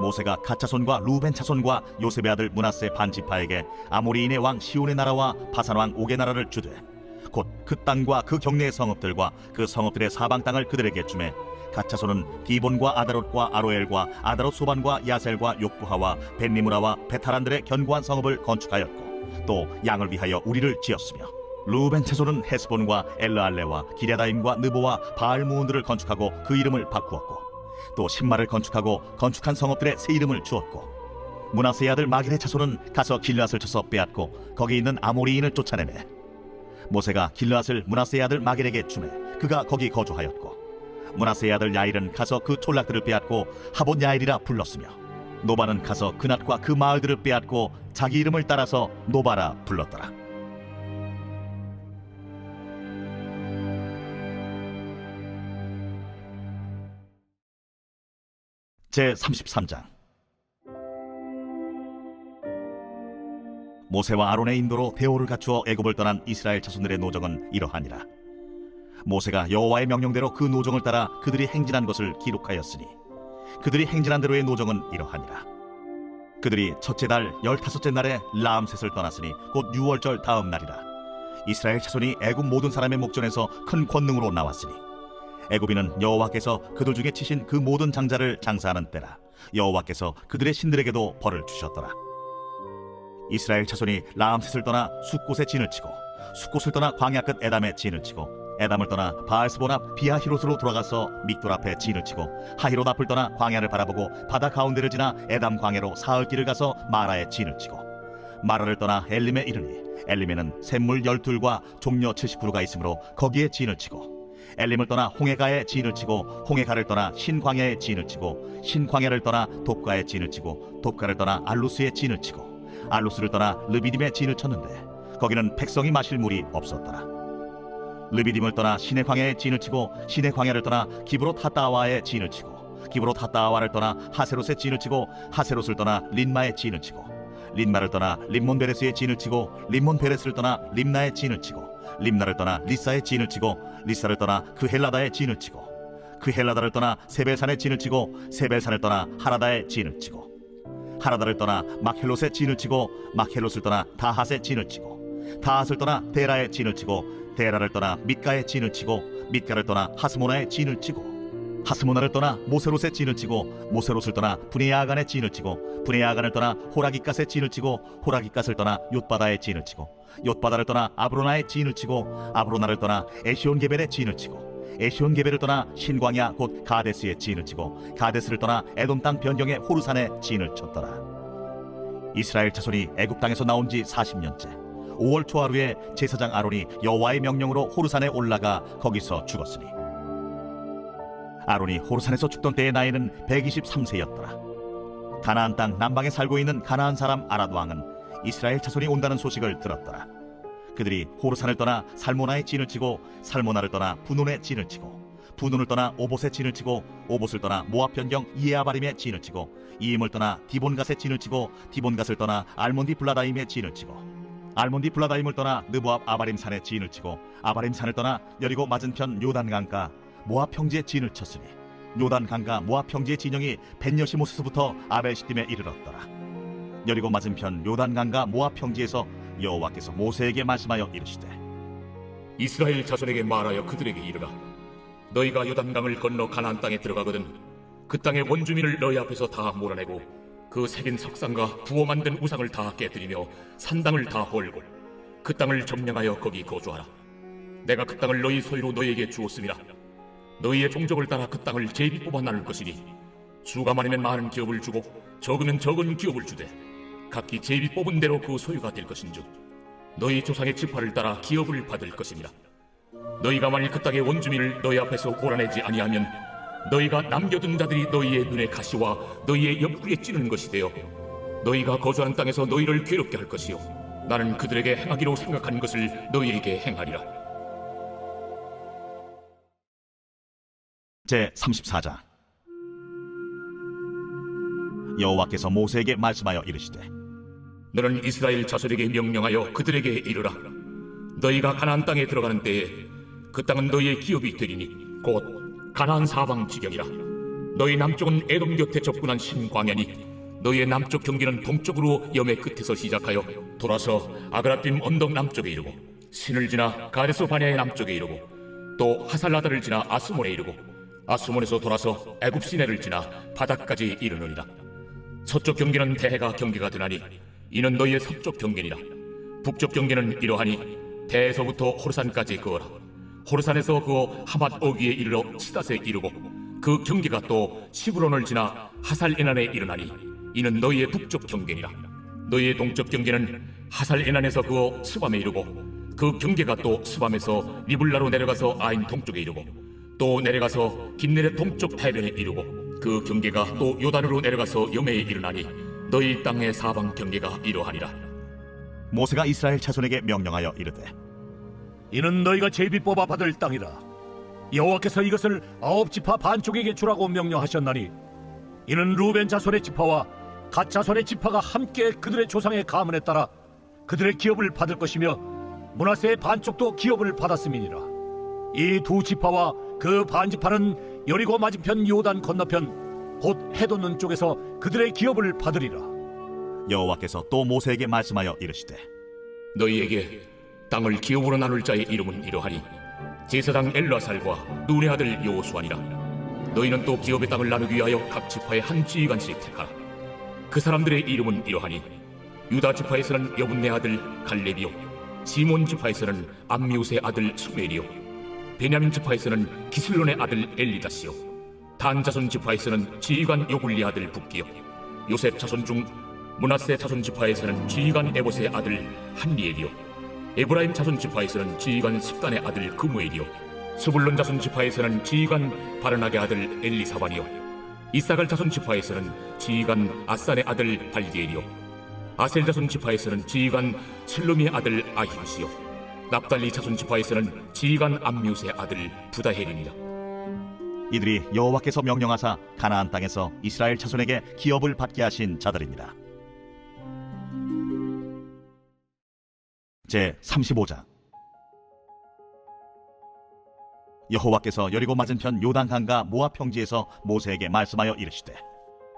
모세가 갓 자손과 루벤 자손과 요셉의 아들 므낫세 반 지파에게 아모리인의 왕 시온의 나라와 바산 왕 옥의 나라를 주되 곧 그 땅과 그 경내의 성읍들과 그 성읍들의 사방 땅을 그들에게 주매 갓 자손은 디본과 아다롯과 아로엘과 아다롯 소반과 야셀과 욕부하와 벤니무라와 베타란들의 견고한 성읍을 건축하였고 또 양을 위하여 우리를 지었으며 루벤 자손은 헤스본과 엘르알레와 기랴다임과 느보와 바알무온들을 건축하고 그 이름을 바꾸었고 또 신마를 건축하고 건축한 성읍들의 새 이름을 주었고 므낫세의 아들 마길의 자손은 가서 길르앗을 쳐서 빼앗고 거기 있는 아모리인을 쫓아내매 모세가 길르앗을 므낫세의 아들 마길에게 주매 그가 거기 거주하였고 므낫세의 아들 야일은 가서 그 촌락들을 빼앗고 하봇 야일이라 불렀으며 노바는 가서 그낫과 그 마을들을 빼앗고 자기 이름을 따라서 노바라 불렀더라. 제33장 모세와 아론의 인도로 대오를 갖추어 애굽을 떠난 이스라엘 자손들의 노정은 이러하니라. 모세가 여호와의 명령대로 그 노정을 따라 그들이 행진한 것을 기록하였으니 그들이 행진한 대로의 노정은 이러하니라. 그들이 첫째 달 15째 날에 라암셋을 떠났으니 곧 유월절 다음 날이라. 이스라엘 자손이 애굽 모든 사람의 목전에서 큰 권능으로 나왔으니 애굽인은 여호와께서 그들 중에 치신 그 모든 장자를 장사하는 때라. 여호와께서 그들의 신들에게도 벌을 주셨더라. 이스라엘 자손이 라암셋을 떠나 숫곳에 진을 치고 숫곳을 떠나 광야 끝 에담에 진을 치고 에담을 떠나 바알스본 앞 비하히롯으로 돌아가서 믹돌 앞에 진을 치고 하히롯 앞을 떠나 광야를 바라보고 바다 가운데를 지나 에담 광야로 사흘길을 가서 마라에 진을 치고 마라를 떠나 엘림에 이르니 엘림에는 샘물 12과 종려 70%가 있으므로 거기에 진을 치고 엘림을 떠나 홍해가에 진을 치고 홍해가를 떠나 신광야에 진을 치고 신광야를 떠나 돕가에 진을 치고 돕가를 떠나 알루스에 진을 치고 알루스를 떠나 르비딤에 진을 쳤는데 거기는 백성이 마실 물이 없었더라. 르비딤을 떠나 시내 광야에 진을 치고 시내 광야를 떠나 기브롯 핫다와에 진을 치고 기브롯 핫다와를 떠나 하세롯에 진을 치고 하세롯을 떠나 린마에 진을 치고 린마를 떠나 림몬 베레스에 진을 치고 림몬 베레스를 떠나 림나에 진을 치고 림나를 떠나 리사에 진을 치고 리사를 떠나 그 헬라다에 진을 치고 그 헬라다를 떠나 세벨산에 진을 치고 세벨산을 떠나 하라다에 진을 치고 하라다를 떠나 막헬롯에 진을 치고 막헬롯을 떠나 다핫에 진을 치고 다핫을 떠나 데라에 진을 치고 데라를 떠나 mit가에 진을 치고 mit가를 떠나 하스모나에 진을 치고 하스모나를 떠나 모세롯에 진을 치고 모세롯을 떠나 브네야간에 진을 치고 브네야간을 떠나 호라기갓에 진을 치고 호라기갓을 떠나 욤바다에 진을 치고 욤바다를 떠나 아브로나에 진을 치고 아브로나를 떠나 에시온게벨에 진을 치고 에시온게벨을 떠나 신광야 곧 가데스에 진을 치고 가데스를 떠나 에돔 땅 변경의 호르산에 진을 쳤더라. 이스라엘 자손이 애굽 땅에서 나온 지 40년째 5월 초하루에 제사장 아론이 여호와의 명령으로 호르산에 올라가 거기서 죽었으니 아론이 호르산에서 죽던 때의 나이는 123세였더라. 가나안 땅 남방에 살고 있는 가나안 사람 아랏 왕은 이스라엘 자손이 온다는 소식을 들었더라. 그들이 호르산을 떠나 살모나에 진을 치고 살모나를 떠나 분논에 진을 치고 분논을 떠나 오봇에 진을 치고 오봇을 떠나 모압 변경 이에아바림에 진을 치고 이임을 떠나 디본갓에 진을 치고 디본갓을 떠나 알몬디 블라다임에 진을 치고 알몬디 블라다임을 떠나 느보압 아바림 산에 진을 치고 아바림 산을 떠나 여리고 맞은편 요단 강가 모압 평지에 진을 쳤으니 요단 강가 모압 평지의 진영이 벤여시모스부터 아벨시딤에 이르렀더라. 여리고 맞은편 요단 강가 모압 평지에서 여호와께서 모세에게 말씀하여 이르시되 이스라엘 자손에게 말하여 그들에게 이르라. 너희가 요단강을 건너 가나안 땅에 들어가거든 그 땅의 원주민을 너희 앞에서 다 몰아내고 그 새긴 석상과 부어 만든 우상을 다 깨뜨리며 산당을 다 헐고 그 땅을 점령하여 거기 거주하라. 내가 그 땅을 너희 소유로 너희에게 주었음이라. 너희의 종족을 따라 그 땅을 제비 뽑아 나눌 것이니 수가 많으면 많은 기업을 주고 적으면 적은 기업을 주되 각기 제비 뽑은 대로 그 소유가 될 것인즉 너희 조상의 지파를 따라 기업을 받을 것이니라. 너희가 만일 그 땅의 원주민을 너희 앞에서 몰아내지 아니하면 너희가 남겨둔 자들이 너희의 눈에 가시와 너희의 옆구리에 찌르는 것이 되어 너희가 거주하는 땅에서 너희를 괴롭게 할 것이요 나는 그들에게 행하기로 생각한 것을 너희에게 행하리라. 제34장 여호와께서 모세에게 말씀하여 이르시되 너는 이스라엘 자손에게 명령하여 그들에게 이르라. 너희가 가나안 땅에 들어가는 때에 그 땅은 너희의 기업이 되리니 곧 가나안 사방 지경이라. 너희 남쪽은 에돔 곁에 접근한 신광야니 너희의 남쪽 경계는 동쪽으로 염의 끝에서 시작하여 돌아서 아그라빔 언덕 남쪽에 이르고 신을 지나 가데스 바냐의 남쪽에 이르고 또 하살라다를 지나 아스몬에 이르고 아스몬에서 돌아서 애굽 시내를 지나 바닥까지 이르느니라. 서쪽 경계는 대해가 경계가 되나니 이는 너희의 서쪽 경계니라. 북쪽 경계는 이러하니 대에서부터 호르산까지 그어라. 호르산에서 그어 하맛 어귀에 이르러 시닷에 이르고 그 경계가 또 시브론을 지나 하살에난에 이르나니 이는 너희의 북쪽 경계니라. 너희의 동쪽 경계는 하살에난에서 그어 스밤에 이르고 그 경계가 또 스밤에서 리블라로 내려가서 아인 동쪽에 이르고 또 내려가서 긴네렛 동쪽 해변에 이르고 그 경계가 또 요단으로 내려가서 염해에 이르나니 너희 땅의 사방 경계가 이러하니라. 모세가 이스라엘 자손에게 명령하여 이르되 이는 너희가 제비 뽑아 받을 땅이라. 여호와께서 이것을 9지파 반쪽에게 주라고 명령하셨나니 이는 루벤 자손의 지파와 갓 자손의 지파가 함께 그들의 조상의 가문에 따라 그들의 기업을 받을 것이며 므낫세의 반쪽도 기업을 받았음이니라. 이 두 지파와 그 반지파는 여리고 맞은편 요단 건너편 곧 해돋는 쪽에서 그들의 기업을 받으리라. 여호와께서 또 모세에게 말씀하여 이르시되 너희에게 땅을 기업으로 나눌 자의 이름은 이러하니 제사장 엘라살과 눈의 아들 여호수아니라. 너희는 또 기업의 땅을 나누기 위하여 각 지파의 한 지휘관씩 택하라. 그 사람들의 이름은 이러하니 유다 지파에서는 여분네 아들 갈렙이요 시몬 지파에서는 암미우스의 아들 스멜이요 베냐민 지파에서는 기슬론의 아들 엘리다시요 단 자손 지파에서는 지휘관 요굴리 아들 북기요 요셉 자손 중 므낫세 자손 지파에서는 지휘관 에봇의 아들 한리엘이요 에브라임 자손 지파에서는 지휘관 십단의 아들 그무엘이요 스불론 자손 지파에서는 지휘관 바르나게 아들 엘리사반이요 이사갈 자손 지파에서는 지휘관 아산의 아들 발디엘이요 아셀 자손 지파에서는 지휘관 슬루미의 아들 아히우시요 납달리 자손 지파에서는 지휘관 암미우스의 아들 부다헬입니다. 이들이 여호와께서 명령하사 가나안 땅에서 이스라엘 자손에게 기업을 받게 하신 자들입니다. 제 35장. 여호와께서 여리고 맞은편 요단강과 모압 평지에서 모세에게 말씀하여 이르시되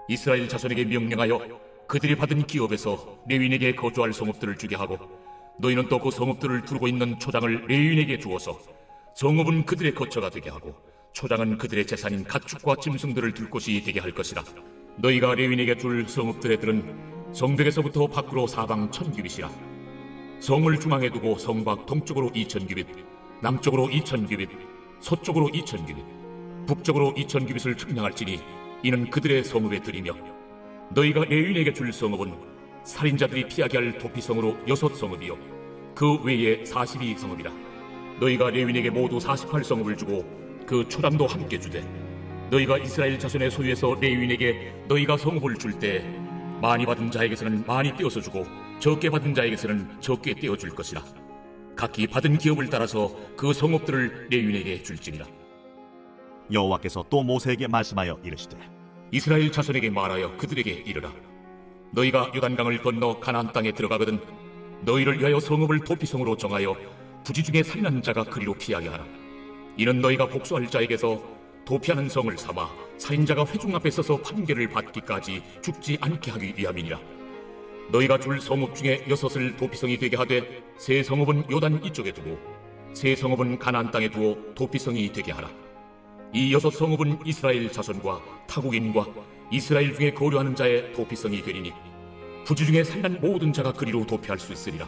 이스라엘 자손에게 명령하여 그들이 받은 기업에서 레위인에게 거주할 성읍들을 주게 하고 너희는 또 그 성읍들을 두르고 있는 초장을 레위인에게 주어서 성읍은 그들의 거처가 되게 하고 초장은 그들의 재산인 가축과 짐승들을 둘 곳이 되게 할 것이라. 너희가 레위인에게 줄 성읍들의 들은 성벽에서부터 밖으로 사방 1000규빗이라. 성을 중앙에 두고 성밖 동쪽으로 2000규빗, 남쪽으로 2000규빗, 서쪽으로 2000규빗, 북쪽으로 2000규빗을 측량할지니 이는 그들의 성읍의 들이며 너희가 레위인에게 줄 성읍은 살인자들이 피하게 할 도피성으로 6성읍이요 그 외에 42성읍이라. 너희가 레위인에게 모두 48성읍을 주고 그 초장도 함께 주되 너희가 이스라엘 자손의 소유에서 레위인에게 너희가 성읍을 줄 때 많이 받은 자에게서는 많이 떼어서 주고 적게 받은 자에게서는 적게 떼어줄 것이라. 각기 받은 기업을 따라서 그 성읍들을 레위인에게 줄지니라. 여호와께서 또 모세에게 말씀하여 이르시되 이스라엘 자손에게 말하여 그들에게 이르라. 너희가 요단강을 건너 가나안 땅에 들어가거든 너희를 위하여 성읍을 도피성으로 정하여 부지 중에 살인한 자가 그리로 피하게 하라. 이는 너희가 복수할 자에게서 도피하는 성을 삼아 살인자가 회중 앞에 서서 판결을 받기까지 죽지 않게 하기 위함이니라. 너희가 줄 성읍 중에 6을 도피성이 되게 하되 세 성읍은 요단 이쪽에 두고 세 성읍은 가나안 땅에 두어 도피성이 되게 하라. 이 6성읍은 이스라엘 자손과 타국인과 이스라엘 중에 거류하는 자의 도피성이 되리니 부지 중에 살인한 모든 자가 그리로 도피할 수 있으리라.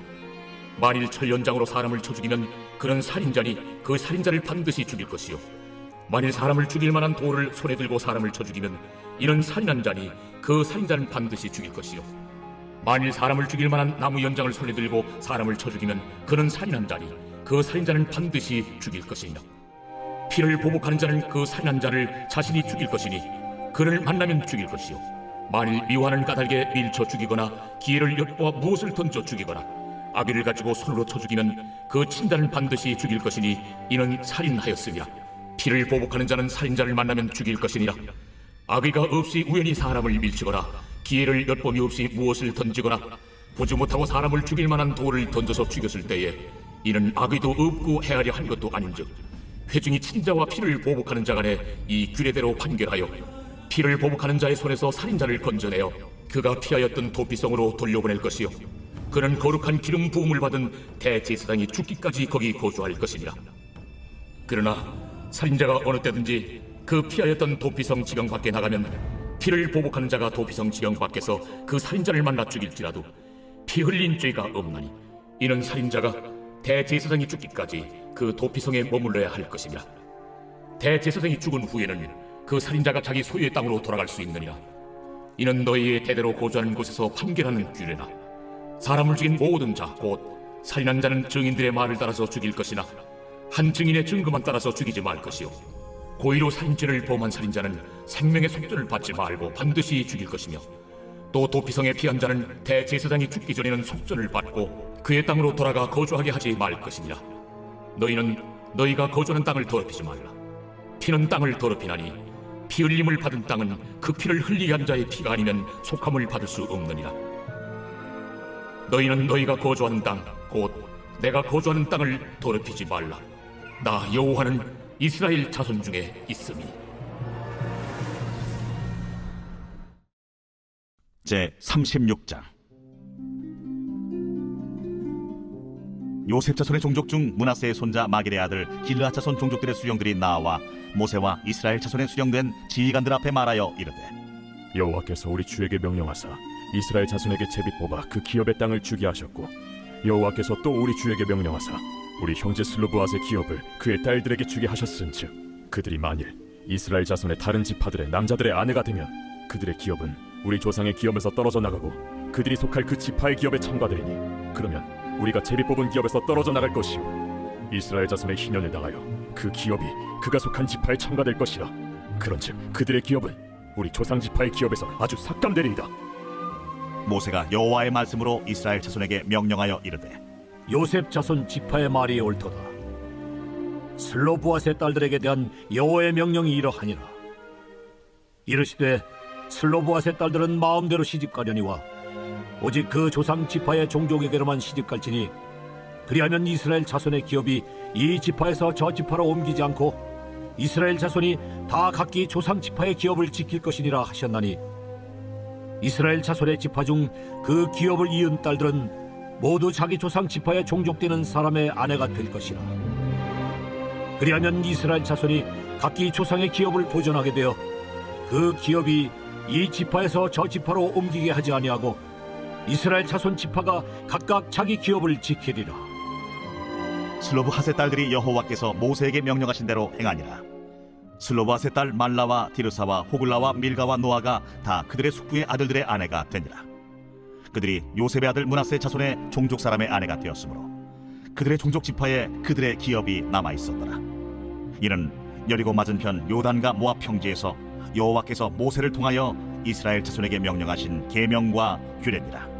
만일 철연장으로 사람을 쳐 죽이면 그는 살인자니 그 살인자를 반드시 죽일 것이요 만일 사람을 죽일 만한 돌을 손에 들고 사람을 쳐 죽이면 이는 살인한 자니 그 살인자는 반드시 죽일 것이요 만일 사람을 죽일 만한 나무 연장을 손에 들고 사람을 쳐 죽이면 그는 살인한 자니 그 살인자는 반드시 죽일 것이니라. 피를 보복하는 자는 그 살인한 자를 자신이 죽일 것이니 그를 만나면 죽일 것이요 만일 미워하는 까닭에 밀쳐 죽이거나 기회를 엿보아 무엇을 던져 죽이거나 아귀를 가지고 손으로 쳐 죽이면 그 친자는 반드시 죽일 것이니 이는 살인하였음이라. 피를 보복하는 자는 살인자를 만나면 죽일 것이니라. 아귀가 없이 우연히 사람을 밀치거나 기회를 엿봄이 없이 무엇을 던지거나 보지 못하고 사람을 죽일 만한 돌을 던져서 죽였을 때에 이는 악의도 없고 해하려 한 것도 아닌즉 회중이 친자와 피를 보복하는 자 간에 이 규례대로 판결하여 피를 보복하는 자의 손에서 살인자를 건져내어 그가 피하였던 도피성으로 돌려보낼 것이요 그는 거룩한 기름 부음을 받은 대제사장이 죽기까지 거기 거주할 것이니라. 그러나 살인자가 어느 때든지 그 피하였던 도피성 지경 밖에 나가면 피를 보복하는 자가 도피성 지경 밖에서 그 살인자를 만나 죽일지라도 피 흘린 죄가 없나니 이는 살인자가 대제사장이 죽기까지 그 도피성에 머물러야 할 것이니라. 대제사장이 죽은 후에는 그 살인자가 자기 소유의 땅으로 돌아갈 수 있느니라. 이는 너희의 대대로 거주하는 곳에서 판결하는 규례나 사람을 죽인 모든 자 곧 살인한 자는 증인들의 말을 따라서 죽일 것이나 한 증인의 증거만 따라서 죽이지 말 것이요 고의로 살인죄를 범한 살인자는 생명의 속죄를 받지 말고 반드시 죽일 것이며 또 도피성에 피한 자는 대제사장이 죽기 전에는 속죄를 받고 그의 땅으로 돌아가 거주하게 하지 말 것이니라. 너희는 너희가 거주하는 땅을 더럽히지 말라. 피는 땅을 더럽히나니 피 흘림을 받은 땅은 그 피를 흘리게 한 자의 피가 아니면 속함을 받을 수 없느니라. 너희는 너희가 거주하는 땅 곧 내가 거주하는 땅을 더럽히지 말라. 나 여호와는 이스라엘 자손 중에 있음이. 제 36장. 요셉 자손의 종족 중 므낫세의 손자 마길의 아들 길르앗 자손 종족들의 수령들이 나와 모세와 이스라엘 자손의 수령된 지휘관들 앞에 말하여 이르되 여호와께서 우리 주에게 명령하사 이스라엘 자손에게 제비 뽑아 그 기업의 땅을 주게 하셨고 여호와께서 또 우리 주에게 명령하사 우리 형제 슬로브앗의 기업을 그의 딸들에게 주게 하셨은즉 그들이 만일 이스라엘 자손의 다른 지파들의 남자들의 아내가 되면 그들의 기업은 우리 조상의 기업에서 떨어져 나가고 그들이 속할 그 지파의 기업에 참가되리니 그러면 우리가 제비 뽑은 기업에서 떨어져 나갈 것이요 이스라엘 자손의 희년을 당하여 그 기업이 그가 속한 지파에 참가될 것이라. 그런즉 그들의 기업은 우리 조상 지파의 기업에서 아주 삭감되리이다. 모세가 여호와의 말씀으로 이스라엘 자손에게 명령하여 이르되 요셉 자손 지파의 말이 옳도다. 슬로브앗의 딸들에게 대한 여호와의 명령이 이러하니라. 이르시되 슬로브앗의 딸들은 마음대로 시집가려니와 오직 그 조상 지파의 종족에게로만 시집갈지니 그리하면 이스라엘 자손의 기업이 이 지파에서 저 지파로 옮기지 않고 이스라엘 자손이 다 각기 조상 지파의 기업을 지킬 것이니라 하셨나니 이스라엘 자손의 지파 중 그 기업을 이은 딸들은 모두 자기 조상 지파에 종족되는 사람의 아내가 될 것이라. 그리하면 이스라엘 자손이 각기 조상의 기업을 보존하게 되어 그 기업이 이 지파에서 저 지파로 옮기게 하지 아니하고 이스라엘 자손 지파가 각각 자기 기업을 지키리라. 슬로브핫의 딸들이 여호와께서 모세에게 명령하신 대로 행하니라. 슬로브핫의 딸 말라와 디르사와 호글라와 밀가와 노아가 다 그들의 숙부의 아들들의 아내가 되니라. 그들이 요셉의 아들 므낫세 자손의 종족 사람의 아내가 되었으므로 그들의 종족 지파에 그들의 기업이 남아 있었더라. 이는 여리고 맞은편 요단과 모압 평지에서 여호와께서 모세를 통하여 이스라엘 자손에게 명령하신 계명과 규례니라.